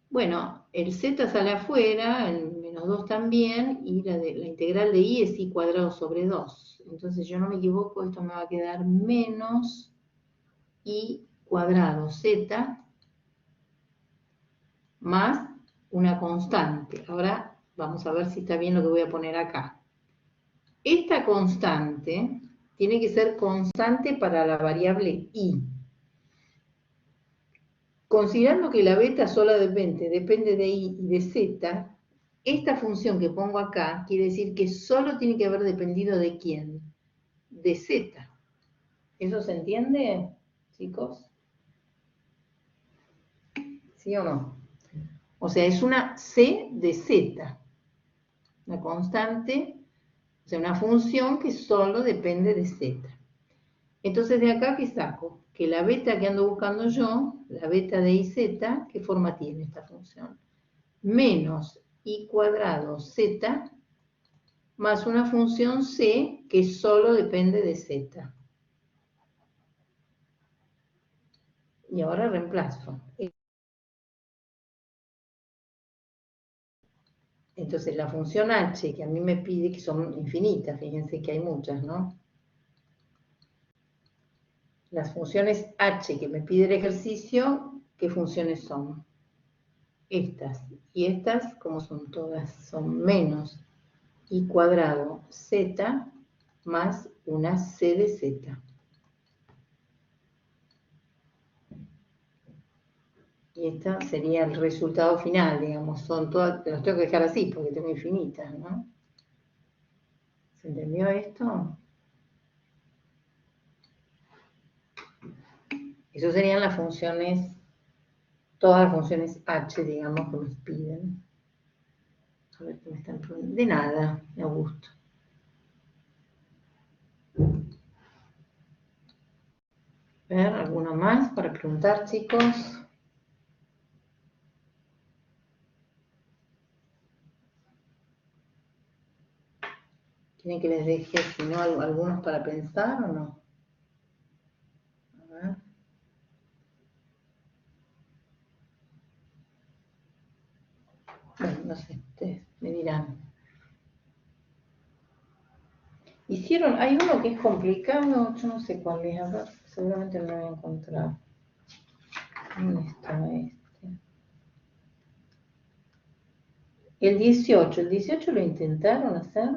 Bueno, el z sale afuera, el menos 2 también, y la integral de y es y cuadrado sobre 2. Entonces yo no me equivoco, esto me va a quedar menos y cuadrado z más una constante. Ahora vamos a ver si está bien lo que voy a poner acá. Esta constante tiene que ser constante para la variable y. Considerando que la beta sola depende de y y de z, esta función que pongo acá quiere decir que solo tiene que haber dependido de quién, de z. ¿Eso se entiende, chicos? ¿Sí o no? O sea, es una c de z, una constante, o sea, una función que solo depende de z. Entonces, de acá, ¿qué saco? Que la beta que ando buscando yo, la beta de iz, ¿qué forma tiene esta función? Menos y cuadrado z más una función c que solo depende de z. Y ahora reemplazo. Entonces, la función h, que a mí me pide, que son infinitas, fíjense que hay muchas, ¿no? Las funciones h que me pide el ejercicio, ¿qué funciones son? estas y estas, como son todas, son menos y cuadrado z más una c de z. Y este sería el resultado final, digamos, son todas, los tengo que dejar así porque tengo infinitas, ¿no? ¿Se entendió esto? Eso serían las funciones, todas las funciones h, digamos, que nos piden. A ver qué me están preguntando. De nada, Augusto. A ver, ¿alguno más para preguntar, chicos? ¿Quieren que les deje, si no, algunos para pensar o no? A ver. Bueno, no sé, ustedes me dirán. Hicieron, hay uno que es complicado, yo no sé cuál es, a ver, seguramente no lo voy a encontrar. ¿Dónde está este? El 18 lo intentaron hacer.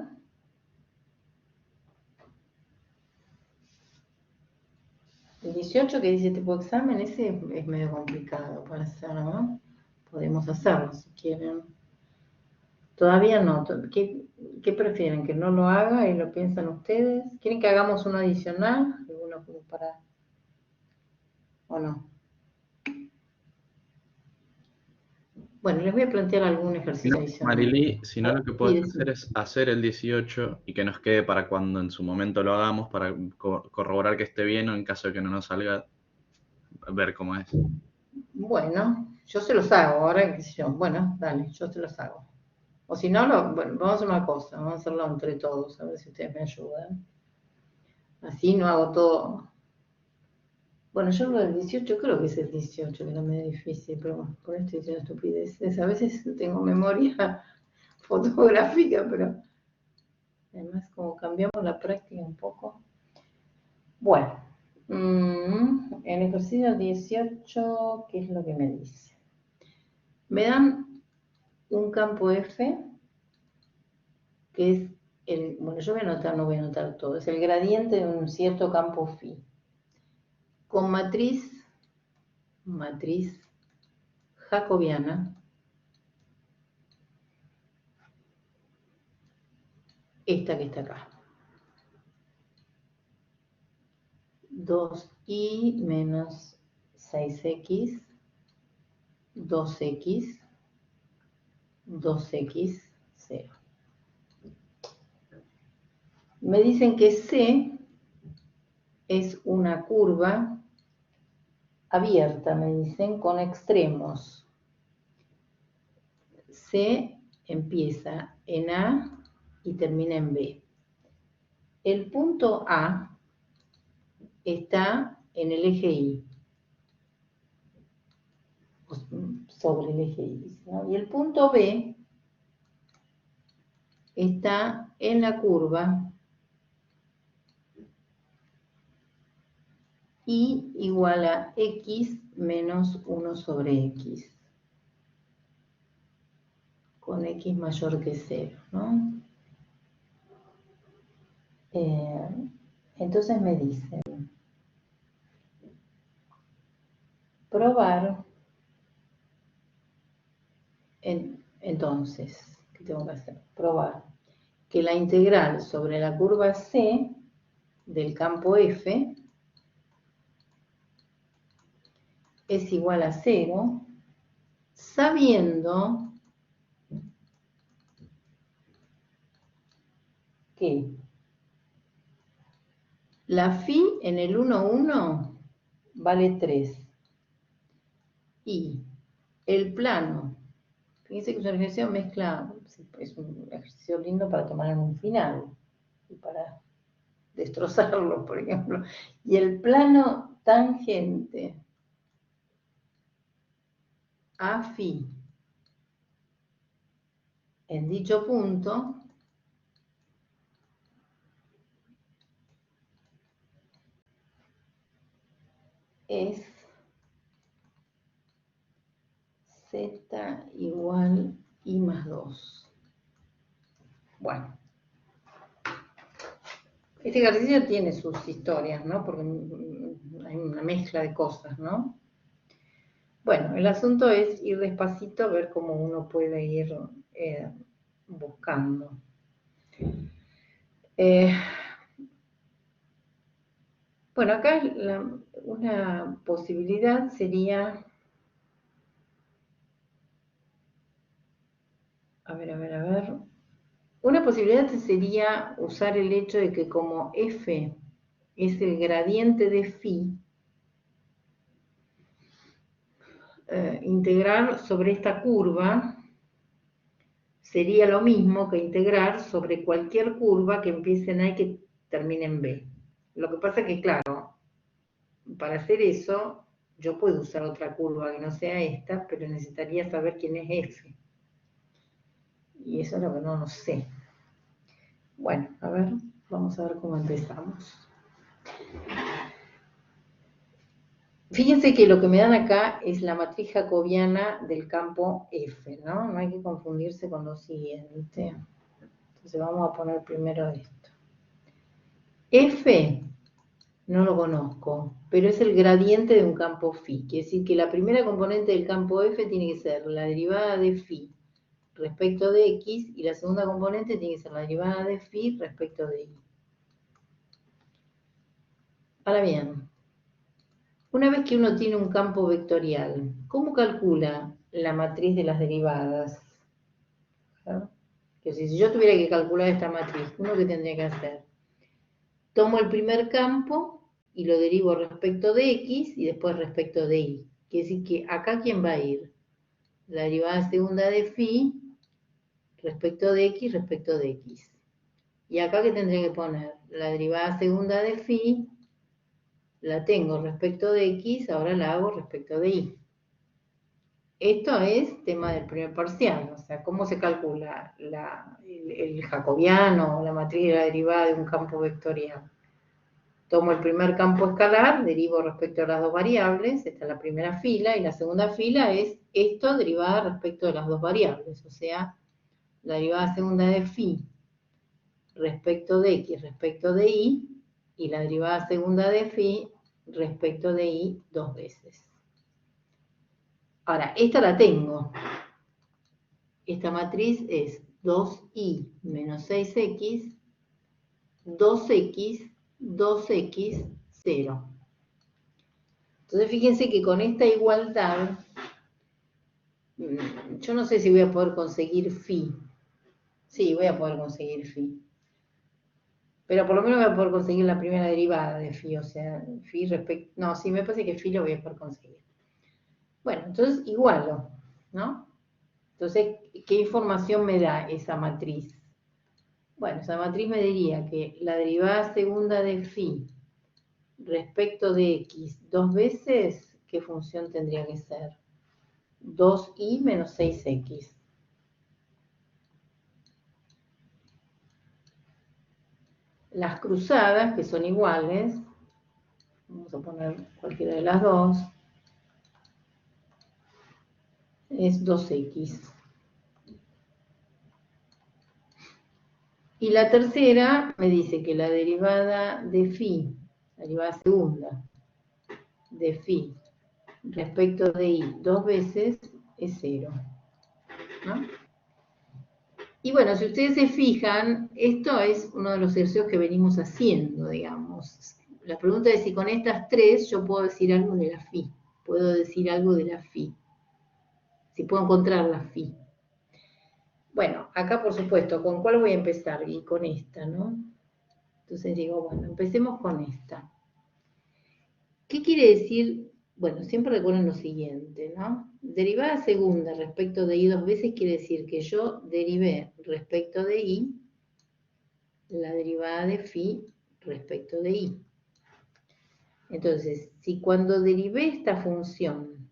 El 18 que dice tipo examen, ese es medio complicado para hacer, ¿no? Podemos hacerlo si quieren. Todavía no. ¿Qué prefieren? ¿Que no lo haga y lo piensan ustedes? ¿Quieren que hagamos uno adicional? ¿Alguno como para...? ¿O no? Bueno, les voy a plantear algún Si ejercicio no, adicional. Marily, si no, lo que Sí, puedes decime. hacer es hacer el 18 y que nos quede para cuando en su momento lo hagamos, para corroborar que esté bien o en caso de que no nos salga, ver cómo es. Bueno, yo se los hago ahora, qué sé yo. Bueno, dale, yo se los hago. O si no, bueno, vamos a hacer una cosa, vamos a hacerlo entre todos, a ver si ustedes me ayudan. Así no hago todo. Bueno, yo lo del 18, creo que es el 18, que era medio difícil, pero bueno, por esto hice una estupidez. A veces tengo memoria fotográfica, pero además como cambiamos la práctica un poco. Bueno, en ejercicio 18, ¿qué es lo que me dice? Me dan un campo F, que es bueno, yo voy a anotar, no voy a anotar todo, es el gradiente de un cierto campo phi, con matriz jacobiana, esta que está acá. 2i menos 6x, 2x, 2x, 0. Me dicen que C es una curva abierta, me dicen, con extremos. C empieza en A y termina en B. El punto A está en el eje Y, sobre el eje Y, ¿no? Y el punto B está en la curva Y igual a X menos 1 sobre X, con X mayor que 0, ¿no? Entonces me dicen, probar, entonces, ¿qué tengo que hacer? Probar que la integral sobre la curva C del campo F es igual a 0, sabiendo que la phi en el 1, 1 vale 3 y el plano, fíjense que es un ejercicio mezcla, es un ejercicio lindo para tomar en un final y para destrozarlo, por ejemplo, y el plano tangente a phi en dicho punto es Z igual I más 2. Bueno. Este ejercicio tiene sus historias, ¿no? Porque hay una mezcla de cosas, ¿no? Bueno, el asunto es ir despacito a ver cómo uno puede ir buscando. Bueno, acá una posibilidad sería... A ver. Una posibilidad sería usar el hecho de que como f es el gradiente de phi, integrar sobre esta curva sería lo mismo que integrar sobre cualquier curva que empiece en A y que termine en B. Lo que pasa es que, claro, para hacer eso, yo puedo usar otra curva que no sea esta, pero necesitaría saber quién es F. Y eso es lo que no sé. Bueno, a ver, vamos a ver cómo empezamos. Fíjense que lo que me dan acá es la matriz jacobiana del campo F, ¿no? No hay que confundirse con lo siguiente. Entonces vamos a poner primero esto. F no lo conozco, pero es el gradiente de un campo phi. Quiere decir que la primera componente del campo F tiene que ser la derivada de phi respecto de X y la segunda componente tiene que ser la derivada de phi respecto de Y. Ahora bien, una vez que uno tiene un campo vectorial, ¿cómo calcula la matriz de las derivadas? ¿No? Que si yo tuviera que calcular esta matriz, ¿uno qué tendría que hacer? Tomo el primer campo y lo derivo respecto de X y después respecto de Y. Quiere decir que acá, ¿quién va a ir? La derivada segunda de phi respecto de X respecto de X. Y acá, ¿qué tendría que poner? La derivada segunda de phi la tengo respecto de X, ahora la hago respecto de Y. Esto es tema del primer parcial, o sea, cómo se calcula el jacobiano, la matriz de la derivada de un campo vectorial. Tomo el primer campo escalar, derivo respecto a las dos variables, esta es la primera fila, y la segunda fila es esto derivada respecto de las dos variables, o sea, la derivada segunda de phi respecto de X respecto de Y, y la derivada segunda de phi respecto de Y dos veces. Ahora, esta la tengo. Esta matriz es 2y menos 6x, 2x, 2x, 0. Entonces fíjense que con esta igualdad, yo no sé si voy a poder conseguir phi. Sí, voy a poder conseguir phi. Pero por lo menos voy a poder conseguir la primera derivada de phi, o sea, phi respecto... No, sí, me parece que phi lo voy a poder conseguir. Bueno, entonces igualo, ¿no? Entonces, ¿qué información me da esa matriz? Bueno, esa matriz me diría que la derivada segunda de phi respecto de X dos veces, ¿qué función tendría que ser? 2y menos 6x. Las cruzadas, que son iguales, vamos a poner cualquiera de las dos, es 2x. Y la tercera me dice que la derivada de phi, la derivada segunda de phi respecto de y dos veces es 0. ¿No? Y bueno, si ustedes se fijan, esto es uno de los ejercicios que venimos haciendo, digamos. La pregunta es si con estas tres yo puedo decir algo de la phi. Puedo decir algo de la phi. Si puedo encontrar la phi. Bueno, acá por supuesto, ¿con cuál voy a empezar? Y con esta, ¿no? Entonces digo, bueno, empecemos con esta. ¿Qué quiere decir? Bueno, siempre recuerden lo siguiente, ¿no? Derivada segunda respecto de y dos veces quiere decir que yo derivé respecto de y la derivada de phi respecto de y. Entonces, si cuando derivé esta función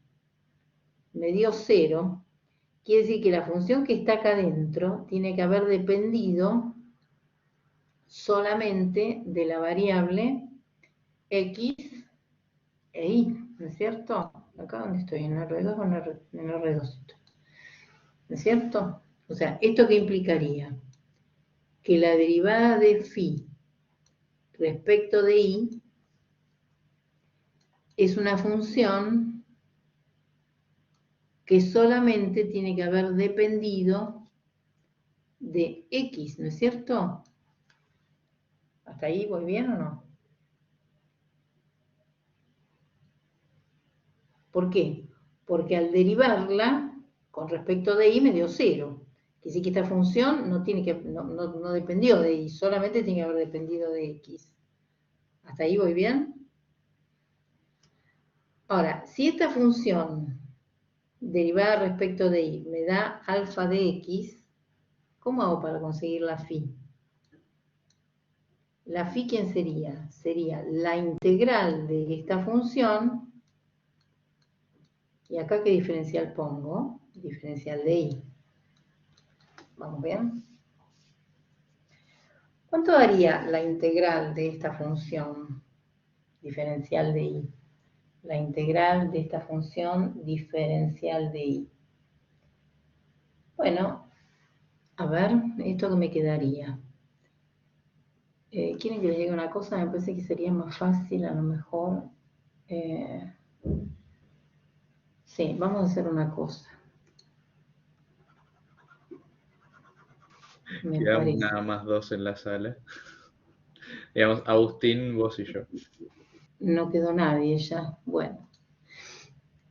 me dio 0, quiere decir que la función que está acá adentro tiene que haber dependido solamente de la variable x e y, ¿no es cierto? Acá donde estoy, en R2 o en R2. ¿No es cierto? O sea, ¿esto qué implicaría? Que la derivada de phi respecto de i es una función que solamente tiene que haber dependido de x, ¿no es cierto? ¿Hasta ahí voy bien o no? ¿Por qué? Porque al derivarla con respecto de i me dio 0. Quiere decir que esta función no dependió de i, solamente tiene que haber dependido de x. ¿Hasta ahí voy bien? Ahora, si esta función derivada respecto de i me da alfa de x, ¿cómo hago para conseguir la phi? ¿La phi quién sería? Sería la integral de esta función, y acá ¿qué diferencial pongo? Diferencial de i. ¿Vamos bien? ¿Cuánto daría la integral de esta función diferencial de i? La integral de esta función diferencial de i. Bueno, a ver, ¿esto que me quedaría? ¿Quieren que les diga una cosa? Me parece que sería más fácil a lo mejor. Sí, vamos a hacer una cosa. Me Quedamos parece. nada más 2 en la sala. Digamos, Agustín, vos y yo. No quedó nadie ya. Bueno.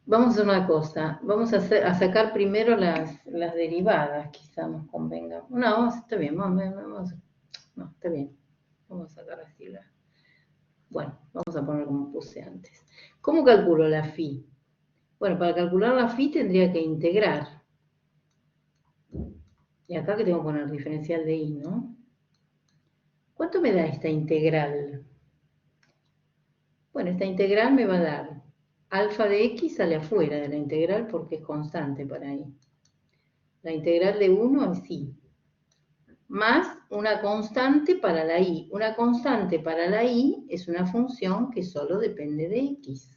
Vamos a hacer una cosa. Vamos a sacar primero las derivadas, quizá nos convenga. No, está bien. No, está bien. Vamos a sacar así la... Bueno, vamos a poner como puse antes. ¿Cómo calculo la phi? Bueno, para calcular la phi tendría que integrar. Y acá que tengo que poner diferencial de i, ¿no? ¿Cuánto me da esta integral? Bueno, esta integral me va a dar alfa de x sale afuera de la integral porque es constante para i. La integral de 1 es i. Más una constante para la i. Una constante para la i es una función que solo depende de x.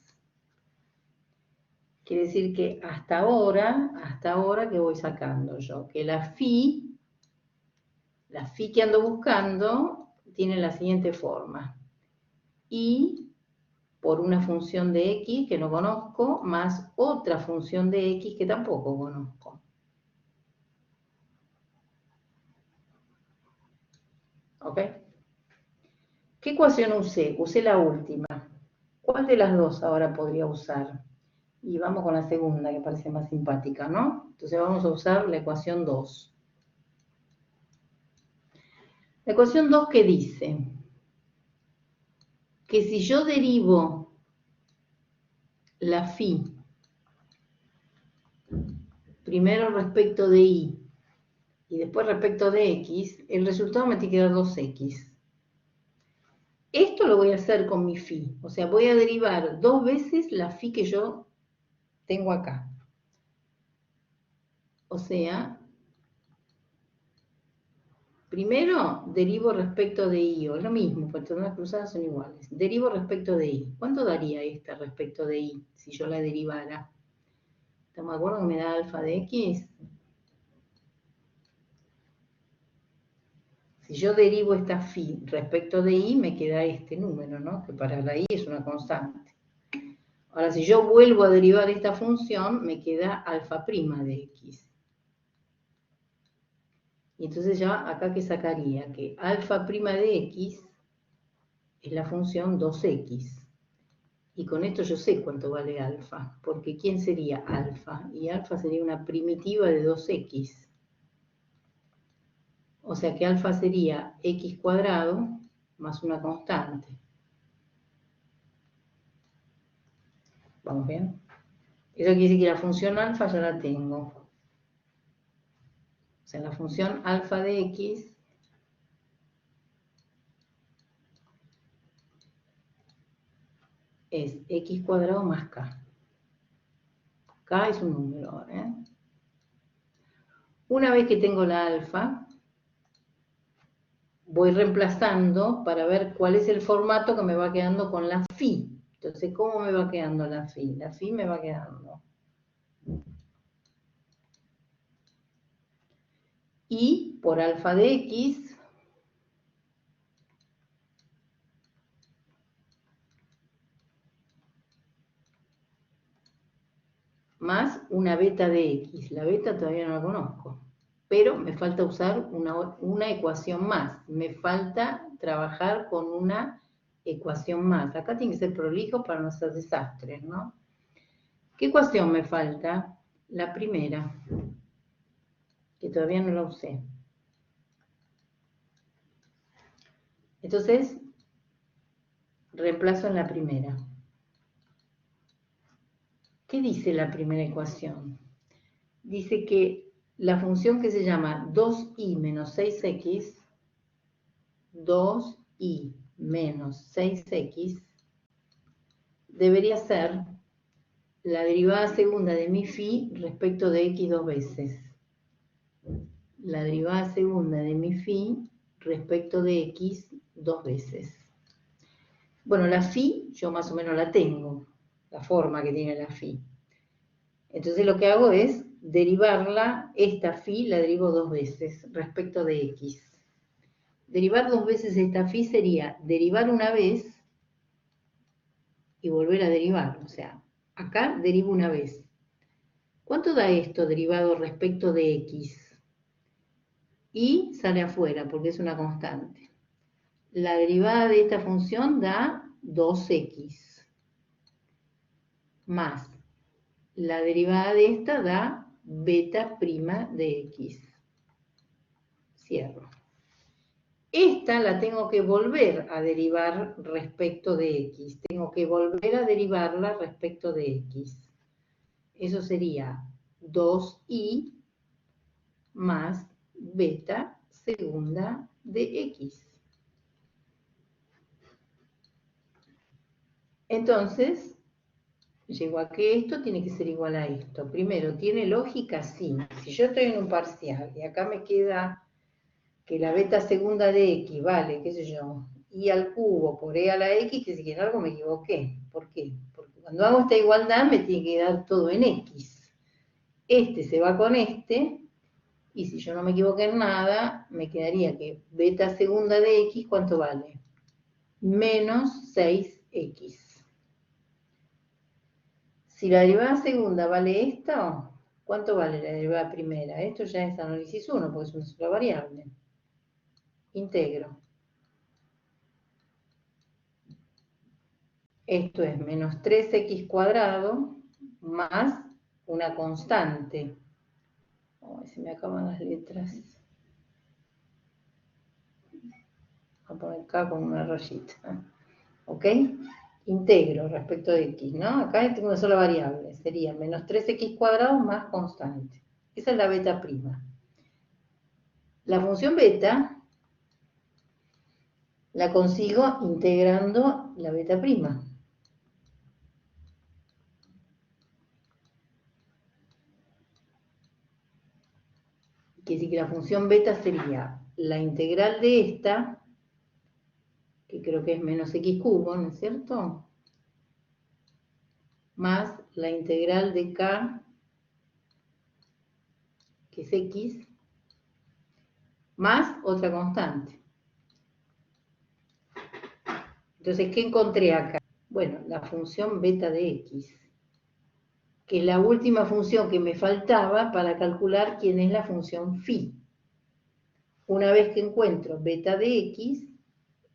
Quiere decir que hasta ahora que voy sacando yo, que la phi que ando buscando tiene la siguiente forma. I por una función de x que no conozco, más otra función de x que tampoco conozco. ¿Ok? ¿Qué ecuación usé? Usé la última. ¿Cuál de las dos ahora podría usar? Y vamos con la segunda, que parece más simpática, ¿no? Entonces vamos a usar la ecuación 2. La ecuación 2 que dice que si yo derivo la phi primero respecto de i y después respecto de x, el resultado me tiene que dar 2x. Esto lo voy a hacer con mi phi, o sea, voy a derivar 2 veces la phi que yo tengo acá. O sea, primero derivo respecto de i, o lo mismo, porque todas las cruzadas son iguales. Derivo respecto de i. ¿Cuánto daría esta respecto de i si yo la derivara? ¿Estamos de acuerdo que me da alfa de x? Si yo derivo esta phi respecto de i, me queda este número, ¿no? Que para la i es una constante. Ahora, si yo vuelvo a derivar esta función, me queda alfa prima de x. Y entonces ya acá que sacaría que alfa prima de x es la función 2x. Y con esto yo sé cuánto vale alfa, porque ¿quién sería alfa? Y alfa sería una primitiva de 2x. O sea que alfa sería x cuadrado más una constante. ¿Vamos bien? Eso quiere decir que la función alfa ya la tengo. O sea, la función alfa de x es x cuadrado más k. K es un número, ¿eh? Una vez que tengo la alfa, voy reemplazando para ver cuál es el formato que me va quedando con la phi. Entonces, ¿cómo me va quedando la phi? La phi me va quedando y por alfa de x más una beta de x. La beta todavía no la conozco, pero me falta usar una ecuación más. Me falta trabajar con una ecuación más. Acá tiene que ser prolijo para no hacer desastres, ¿no? ¿Qué ecuación me falta? La primera, que todavía no la usé. Entonces, reemplazo en la primera. ¿Qué dice la primera ecuación? Dice que la función que se llama 2i menos 6x, 2i menos 6x, debería ser la derivada segunda de mi phi respecto de x dos veces. La derivada segunda de mi phi respecto de x dos veces. Bueno, la phi yo más o menos la tengo, la forma que tiene la phi. Entonces lo que hago es derivarla, esta phi la derivo dos veces respecto de x. Derivar dos veces esta phi sería derivar una vez y volver a derivar. O sea, acá derivo una vez. ¿Cuánto da esto derivado respecto de x? Y sale afuera porque es una constante. La derivada de esta función da 2x. Más la derivada de esta da beta prima de x. Cierro. Esta la tengo que volver a derivar respecto de x. Tengo que volver a derivarla respecto de x. Eso sería 2i más beta segunda de x. Entonces, llego a que esto tiene que ser igual a esto. Primero, ¿tiene lógica? Sí. Si yo estoy en un parcial y acá me queda que la beta segunda de x vale, qué sé yo, y al cubo por e a la x, que si en algo me equivoqué. ¿Por qué? Porque cuando hago esta igualdad me tiene que dar todo en x. Este se va con este, y si yo no me equivoqué en nada, me quedaría que beta segunda de x, ¿cuánto vale? Menos 6x. Si la derivada segunda vale esto, ¿cuánto vale la derivada primera? Esto ya es análisis 1, porque es una sola variable. Integro. Esto es menos 3x cuadrado más una constante. Oh, se me acaban las letras. Voy a poner acá con una rayita. ¿Ok? Integro respecto de x, ¿no? Acá tengo una sola variable. Sería menos 3x cuadrado más constante. Esa es la beta prima. La función beta la consigo integrando la beta prima. Quiere decir que la función beta sería la integral de esta, que creo que es menos x cubo, ¿no es cierto? Más la integral de k, que es x, más otra constante. Entonces, ¿qué encontré acá? Bueno, la función beta de x, que es la última función que me faltaba para calcular quién es la función phi. Una vez que encuentro beta de x,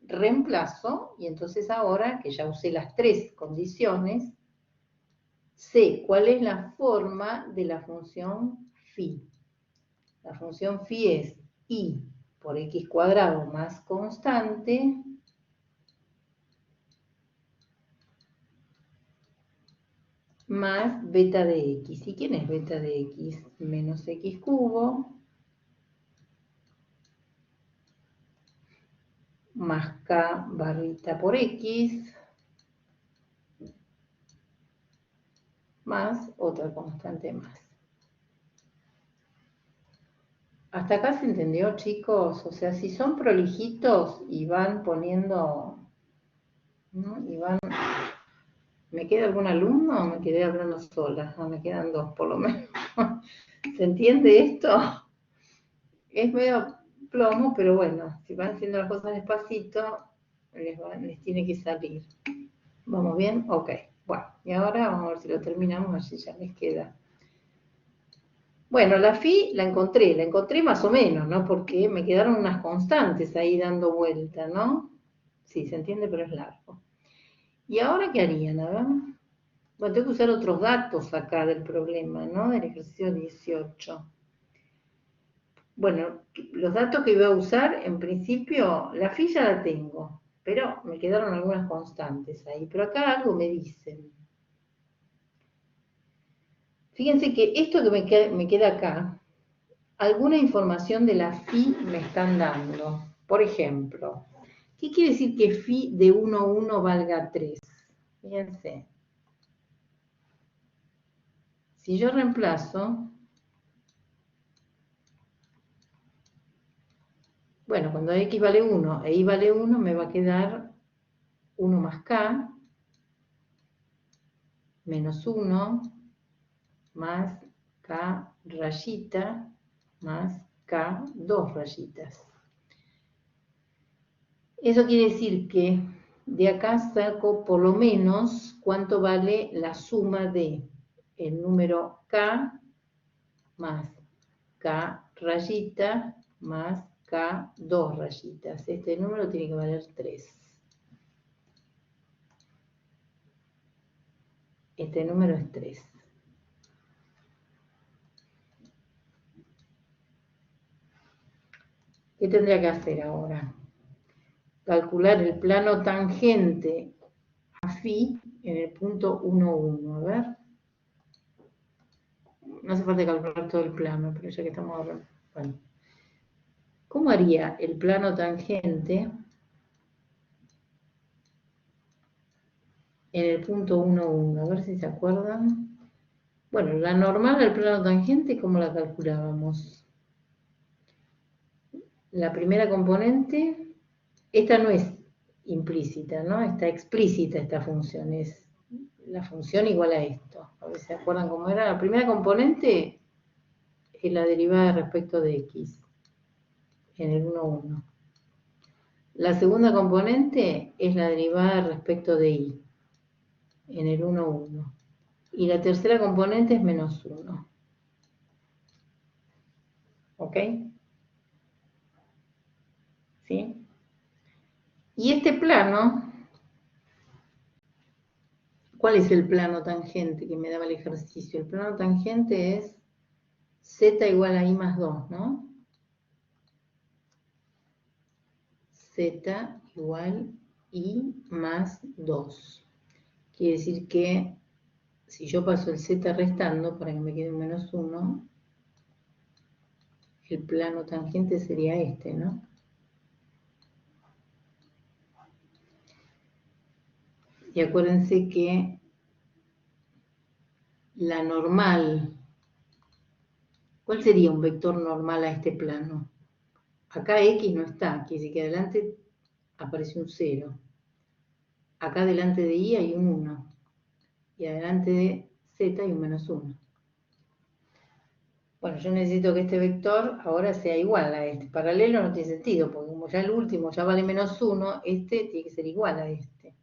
reemplazo, y entonces ahora que ya usé las tres condiciones, sé cuál es la forma de la función phi. La función phi es i por x cuadrado más constante más beta de x. ¿Y quién es beta de x? Menos x cubo más k barrita por x más otra constante más. ¿Hasta acá se entendió, chicos? O sea, si son prolijitos y van poniendo, ¿no? Y van ¿Me queda algún alumno o me quedé hablando sola? Me quedan dos por lo menos. ¿Se entiende esto? Es medio plomo, pero bueno, si van haciendo las cosas despacito, les tiene que salir. ¿Vamos bien? Ok. Bueno, y ahora vamos a ver si lo terminamos, así ya les queda. Bueno, la phi la encontré más o menos, ¿no? Porque me quedaron unas constantes ahí dando vuelta, ¿no? Sí, se entiende, pero es largo. ¿Y ahora qué harían? A ver. Bueno, tengo que usar otros datos acá del problema, ¿no? Del ejercicio 18. Bueno, los datos que voy a usar, en principio, la phi ya la tengo, pero me quedaron algunas constantes ahí. Pero acá algo me dicen. Fíjense que esto que me queda acá, alguna información de la phi me están dando. Por ejemplo, ¿qué quiere decir que phi de 1, 1 valga 3? Fíjense. Si yo reemplazo, bueno, cuando x vale 1 e y vale 1, me va a quedar 1 más k, menos 1, más k rayita, más k 2 rayitas. Eso quiere decir que de acá saco por lo menos cuánto vale la suma de el número k más k rayita más k 2 rayitas. Este número tiene que valer 3. Este número es 3. ¿Qué tendría que hacer ahora? Calcular el plano tangente a phi en el punto 1, 1. A ver. No hace falta calcular todo el plano, pero ya que estamos hablando. Bueno. ¿Cómo haría el plano tangente en el punto 1, 1? A ver si se acuerdan. Bueno, la normal del plano tangente, ¿cómo la calculábamos? La primera componente, esta no es implícita, ¿no? Está explícita esta función, es la función igual a esto. A ver si se acuerdan cómo era. La primera componente es la derivada respecto de x en el 1, 1. La segunda componente es la derivada respecto de y en el 1, 1. Y la tercera componente es menos 1. ¿Ok? ¿Sí? Y este plano, ¿cuál es el plano tangente que me daba el ejercicio? El plano tangente es z igual a i más 2, ¿no? Z igual i más 2. Quiere decir que si yo paso el z restando para que me quede un menos 1, el plano tangente sería este, ¿no? Y acuérdense que la normal, ¿cuál sería un vector normal a este plano? Acá x no está, quiere decir que adelante aparece un 0. Acá delante de y hay un 1. Y adelante de z hay un menos 1. Bueno, yo necesito que este vector ahora sea igual a este. Paralelo no tiene sentido, porque como ya el último ya vale menos 1, este tiene que ser igual a este.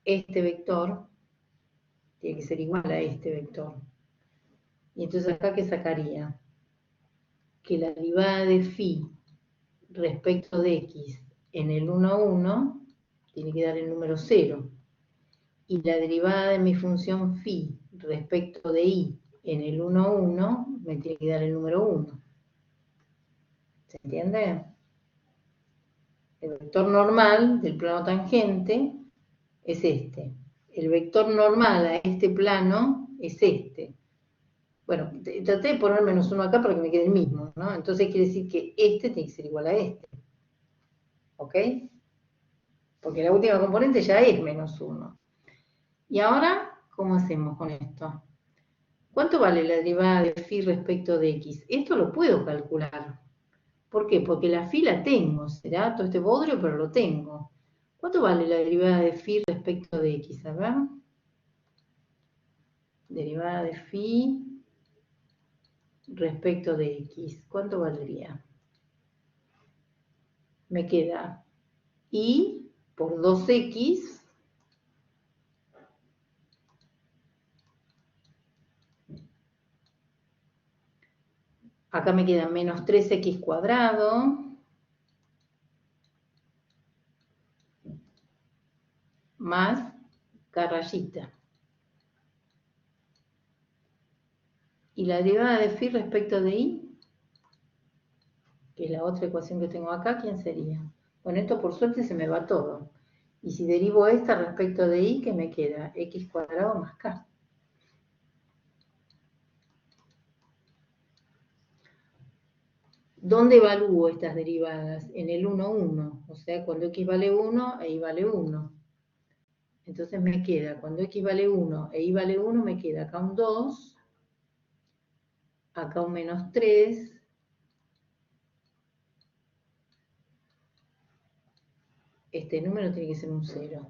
Este vector tiene que ser igual a este vector. Y entonces acá, ¿qué sacaría? Que la derivada de phi respecto de x en el 1, 1 tiene que dar el número 0. Y la derivada de mi función phi respecto de y en el 1, 1 me tiene que dar el número 1. ¿Se entiende? El vector normal del plano tangente es este. El vector normal a este plano es este. Bueno, traté de poner menos 1 acá para que me quede el mismo, ¿no? Entonces quiere decir que este tiene que ser igual a este. ¿Ok? Porque la última componente ya es menos 1. Y ahora, ¿cómo hacemos con esto? ¿Cuánto vale la derivada de phi respecto de x? Esto lo puedo calcular. ¿Por qué? Porque la phi la tengo. Será todo este bodrio, pero lo tengo. ¿Cuánto vale la derivada de phi respecto de x? A ver. Derivada de phi respecto de x. ¿Cuánto valdría? Me queda y por 2x acá me queda menos 3x cuadrado más k rayita. Y la derivada de phi respecto de y, que es la otra ecuación que tengo acá, ¿quién sería? Bueno, esto por suerte se me va todo. Y si derivo esta respecto de y, ¿qué me queda? X cuadrado más k. ¿Dónde evalúo estas derivadas? En el 1, 1. O sea, cuando x vale 1 e y vale 1. Entonces me queda, cuando x vale 1 e y vale 1, me queda acá un 2, acá un menos 3, este número tiene que ser un 0.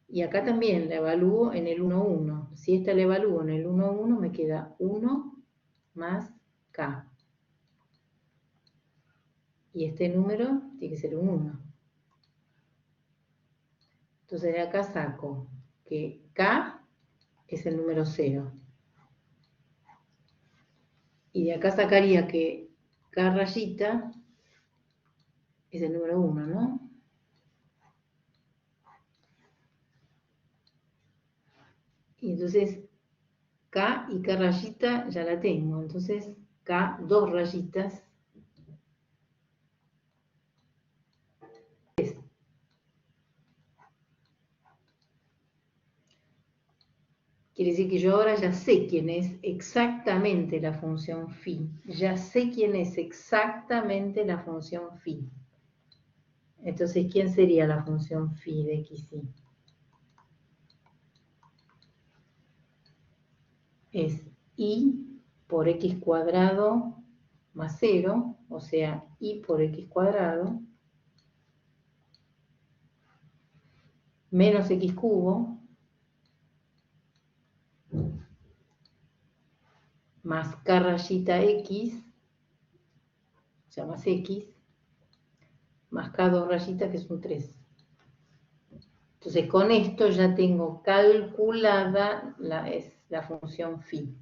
Y acá también la evalúo en el 1, 1. Si esta la evalúo en el 1, 1, me queda 1 más k. Y este número tiene que ser un 1. Entonces de acá saco que k es el número 0. Y de acá sacaría que k rayita es el número 1, ¿no? Y entonces K y K rayita ya la tengo. Entonces K, 2 rayitas. Quiere decir que yo ahora ya sé quién es exactamente la función phi. Ya sé quién es exactamente la función phi. Entonces, ¿quién sería la función phi de x, y? Es y por x cuadrado más 0, o sea, y por x cuadrado, menos x cubo, más k rayita x, o sea, más x, más k 2 rayitas, que es un 3. Entonces, con esto ya tengo calculada la función phi.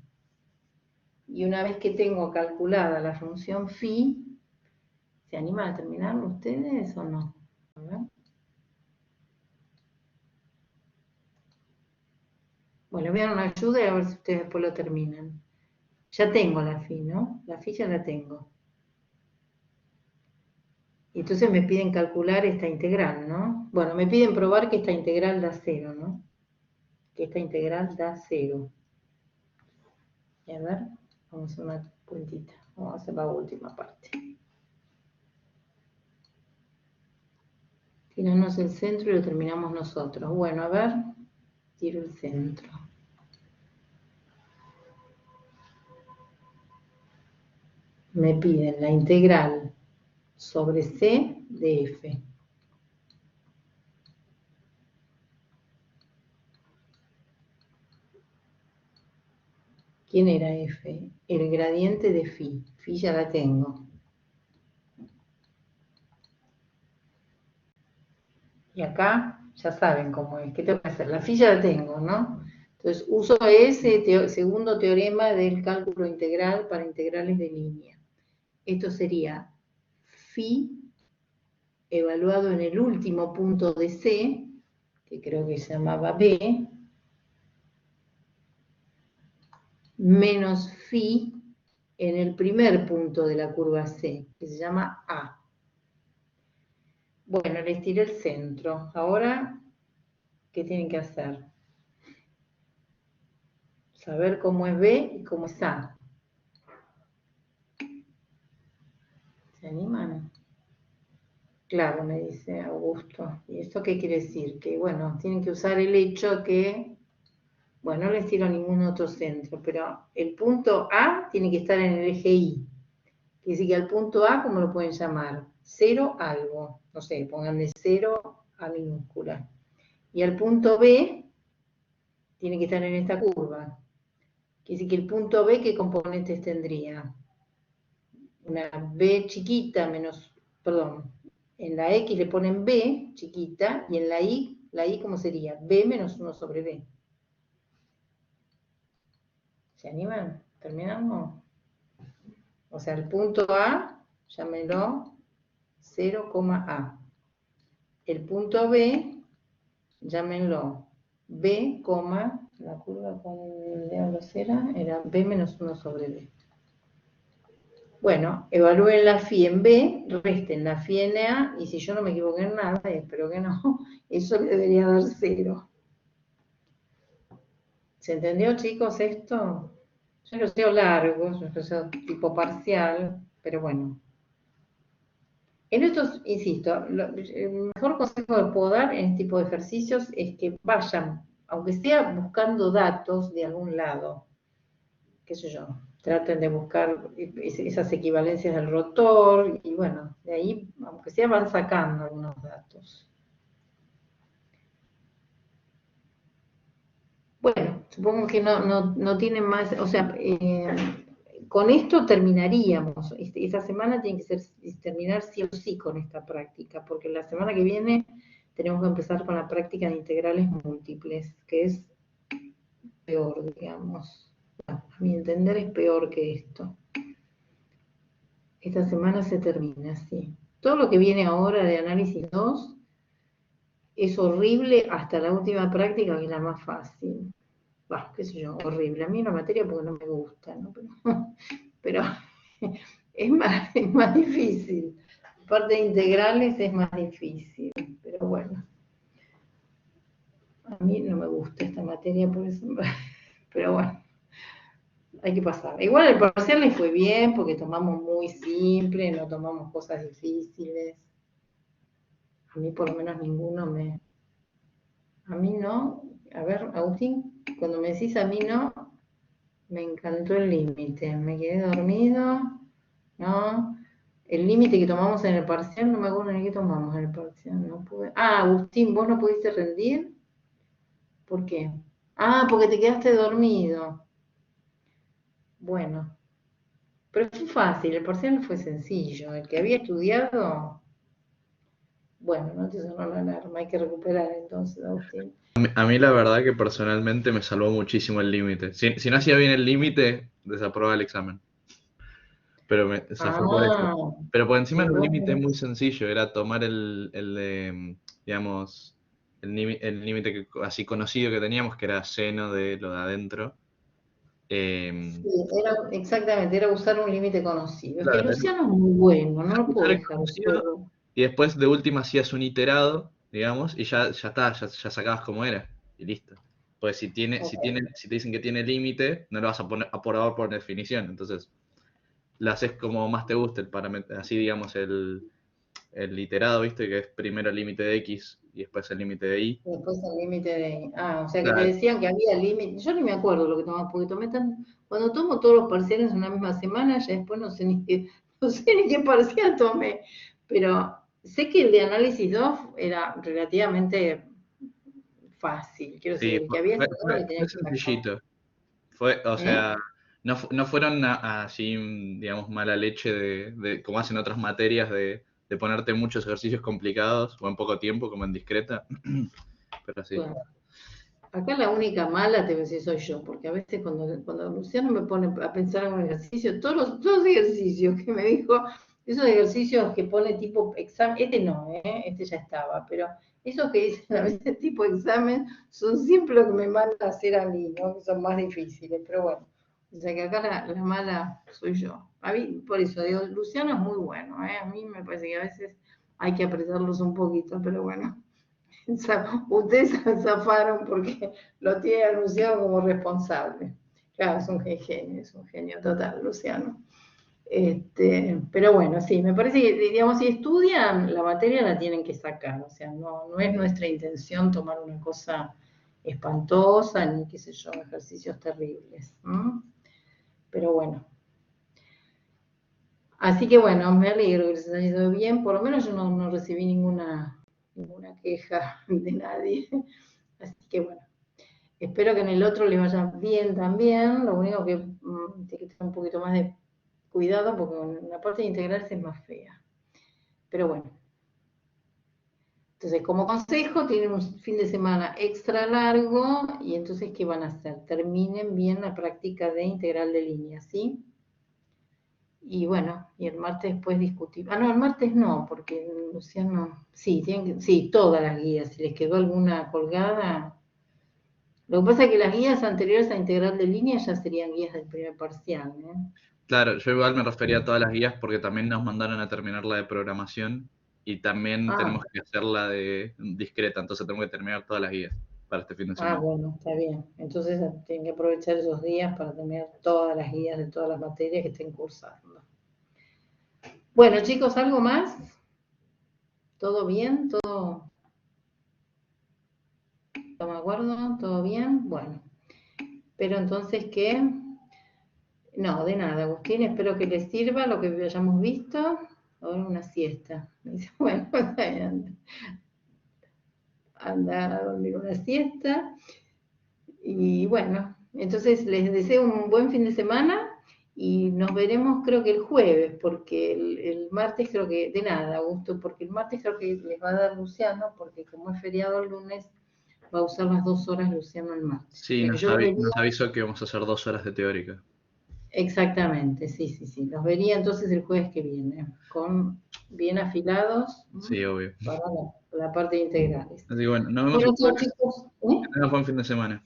Y una vez que tengo calculada la función phi, ¿se animan a terminarlo ustedes o no? A ver. Bueno, les voy a dar una ayuda y a ver si ustedes después lo terminan. Ya tengo la phi, ¿no? La phi ya la tengo. Y entonces me piden calcular esta integral, ¿no? Bueno, me piden probar que esta integral da 0, ¿no? Que esta integral da 0. Y a ver, vamos a hacer una puntita. Vamos a hacer la última parte. Tirarnos el centro y lo terminamos nosotros. Bueno, a ver, tiro el centro. Me piden la integral sobre C de F. ¿Quién era F? El gradiente de phi. Phi ya la tengo. Y acá ya saben cómo es. ¿Qué tengo que hacer? La phi ya la tengo, ¿no? Entonces uso ese segundo teorema del cálculo integral para integrales de línea. Esto sería phi evaluado en el último punto de C, que creo que se llamaba B, menos phi en el primer punto de la curva C, que se llama A. Bueno, les tiré el centro. Ahora, ¿qué tienen que hacer? Saber cómo es B y cómo es A. ¿Se animan? Claro, me dice Augusto. ¿Y esto qué quiere decir? Que, bueno, tienen que usar el hecho que, bueno, no les tiro ningún otro centro, pero el punto A tiene que estar en el eje Y. Quiere decir que al punto A, ¿cómo lo pueden llamar? 0 algo, no sé, pongan de 0 a minúscula. Y el punto B tiene que estar en esta curva. Quiere decir que el punto B, ¿qué componentes tendría? Una B chiquita menos, perdón, en la X le ponen B chiquita, y en la I ¿cómo sería? B menos 1 sobre B. ¿Se animan? ¿Terminamos? O sea, el punto A, llámenlo 0,A. El punto B, llámenlo B, la curva con diablos era B menos 1 sobre B. Bueno, evalúen la phi en B, resten la phi en A, y si yo no me equivoqué en nada, y espero que no, eso le debería dar 0. ¿Se entendió, chicos, esto? Yo lo sé largo, yo lo sé tipo parcial, pero bueno. En estos, insisto, el mejor consejo que puedo dar en este tipo de ejercicios es que vayan, aunque sea buscando datos de algún lado, qué sé yo, traten de buscar esas equivalencias del rotor, y bueno, de ahí, aunque sea, van sacando algunos datos. Bueno, supongo que no tienen más, o sea, con esto terminaríamos. Esta semana tiene que terminar sí o sí con esta práctica, porque la semana que viene tenemos que empezar con la práctica de integrales múltiples, que es peor, digamos. A mi entender es peor que esto. Esta semana se termina, sí. Todo lo que viene ahora de análisis 2 es horrible hasta la última práctica, que es la más fácil. Bah, qué sé yo, horrible. A mí la materia porque no me gusta, ¿no? Pero es más difícil. Parte de integrales es más difícil, pero bueno. A mí no me gusta esta materia, por eso, pero bueno, hay que pasar. Igual el parcial le fue bien porque tomamos muy simple, no tomamos cosas difíciles. A mí por lo menos ninguno me... A mí no. A ver, Agustín, cuando me decís a mí no, me encantó el límite. Me quedé dormido, ¿no? El límite que tomamos en el parcial, no me acuerdo ni qué tomamos en el parcial. No pude... Ah, Agustín, ¿vos no pudiste rendir? ¿Por qué? Ah, porque te quedaste dormido. Bueno, pero fue fácil, el parcial fue sencillo. El que había estudiado, bueno, no te sonó la alarma, hay que recuperar entonces, Agustín. A mí la verdad que personalmente me salvó muchísimo el límite. Si no hacía bien el límite, desaprobaba el examen. Pero o sea, fue por eso. Pero por encima y era un vos límite muy sencillo, era tomar el de, digamos, el límite así conocido que teníamos, que era seno de lo de adentro. sí, exactamente, era usar un límite conocido. Es que Claro, Luciano es muy bueno, no lo puedo usar el dejar conocido solo. y después de última hacías un iterado, digamos, y ya está, ya sacabas como era, y listo. Pues si te dicen que tiene límite, no lo vas a poner a probar por definición, entonces lo haces como más te guste, el parámetro, así digamos el iterado, ¿viste? Que es primero el límite de X y después el límite de Y. Y después el límite de... Ah, o sea que te Claro, decían que había límite. Yo ni me acuerdo lo que tomaba, porque cuando tomo todos los parciales en una misma semana, ya después no sé ni qué parcial tomé. Pero sé que el de análisis 2 era relativamente fácil. Quiero decir, sí, el que había estudiado le tenía fue que sacar. sencillito. Fue, o ¿Eh? sea, no fueron así, digamos, mala leche como hacen otras materias de ponerte muchos ejercicios complicados o en poco tiempo, como en discreta. Pero sí. Claro. Acá la única mala, te voy a decir, soy yo, porque a veces cuando Luciano me pone a pensar en un ejercicio, todos los ejercicios que me dijo, esos ejercicios que pone tipo examen, este no, este ya estaba, pero esos que dicen a veces tipo examen son siempre los que me mandan a hacer a mí, ¿no? Que son más difíciles, pero bueno, o sea que acá la mala soy yo. A mí, por eso digo, Luciano es muy bueno, a mí me parece que a veces hay que apretarlos un poquito, pero bueno. Ustedes se zafaron porque lo tiene anunciado como responsable. Claro, es un genio total, Luciano. Pero bueno, sí, me parece que, digamos, si estudian, la materia la tienen que sacar. O sea, no es nuestra intención tomar una cosa espantosa, ni qué sé yo, ejercicios terribles. Pero bueno. Así que bueno, me alegro que les haya ido bien. Por lo menos yo no recibí ninguna queja de nadie. Así que bueno, espero que en el otro les vaya bien también. Lo único que tiene que tener un poquito más de cuidado porque la parte de integrarse es más fea. Pero bueno. Entonces, como consejo, tienen un fin de semana extra largo y entonces, ¿qué van a hacer? Terminen bien la práctica de integral de línea, ¿sí? Y bueno, y el martes después discutir. Ah, no, el martes no, porque Luciano, sí, sí, todas las guías, si les quedó alguna colgada. Lo que pasa es que las guías anteriores a integral de línea ya serían guías del primer parcial, ¿eh? Claro, yo igual me refería a todas las guías porque también nos mandaron a terminar la de programación y también tenemos que hacer la de discreta, entonces tenemos que terminar todas las guías para este fin de semana. Bueno, está bien. Entonces tienen que aprovechar esos días para terminar todas las guías de todas las materias que estén cursando. Bueno, chicos, ¿algo más? ¿Todo bien? ¿Todo me acuerdo? ¿Todo bien? Bueno, pero entonces, ¿qué? No, de nada, Agustín, espero que les sirva lo que hayamos visto. Ahora una siesta. Me dice, bueno, anda a dormir una siesta. Y bueno, entonces les deseo un buen fin de semana y nos veremos creo que el jueves, porque el martes creo que, de nada, Augusto, porque el martes creo que les va a dar Luciano, porque como es feriado el lunes, va a usar las 2 horas Luciano el martes. Sí, nos avisó que vamos a hacer 2 horas de teórica. Exactamente, sí. Los vería entonces el jueves que viene, con bien afilados. Sí, obvio. Para la parte de integrales. Así que bueno, nos vemos el jueves. Que tengas buen fin de semana.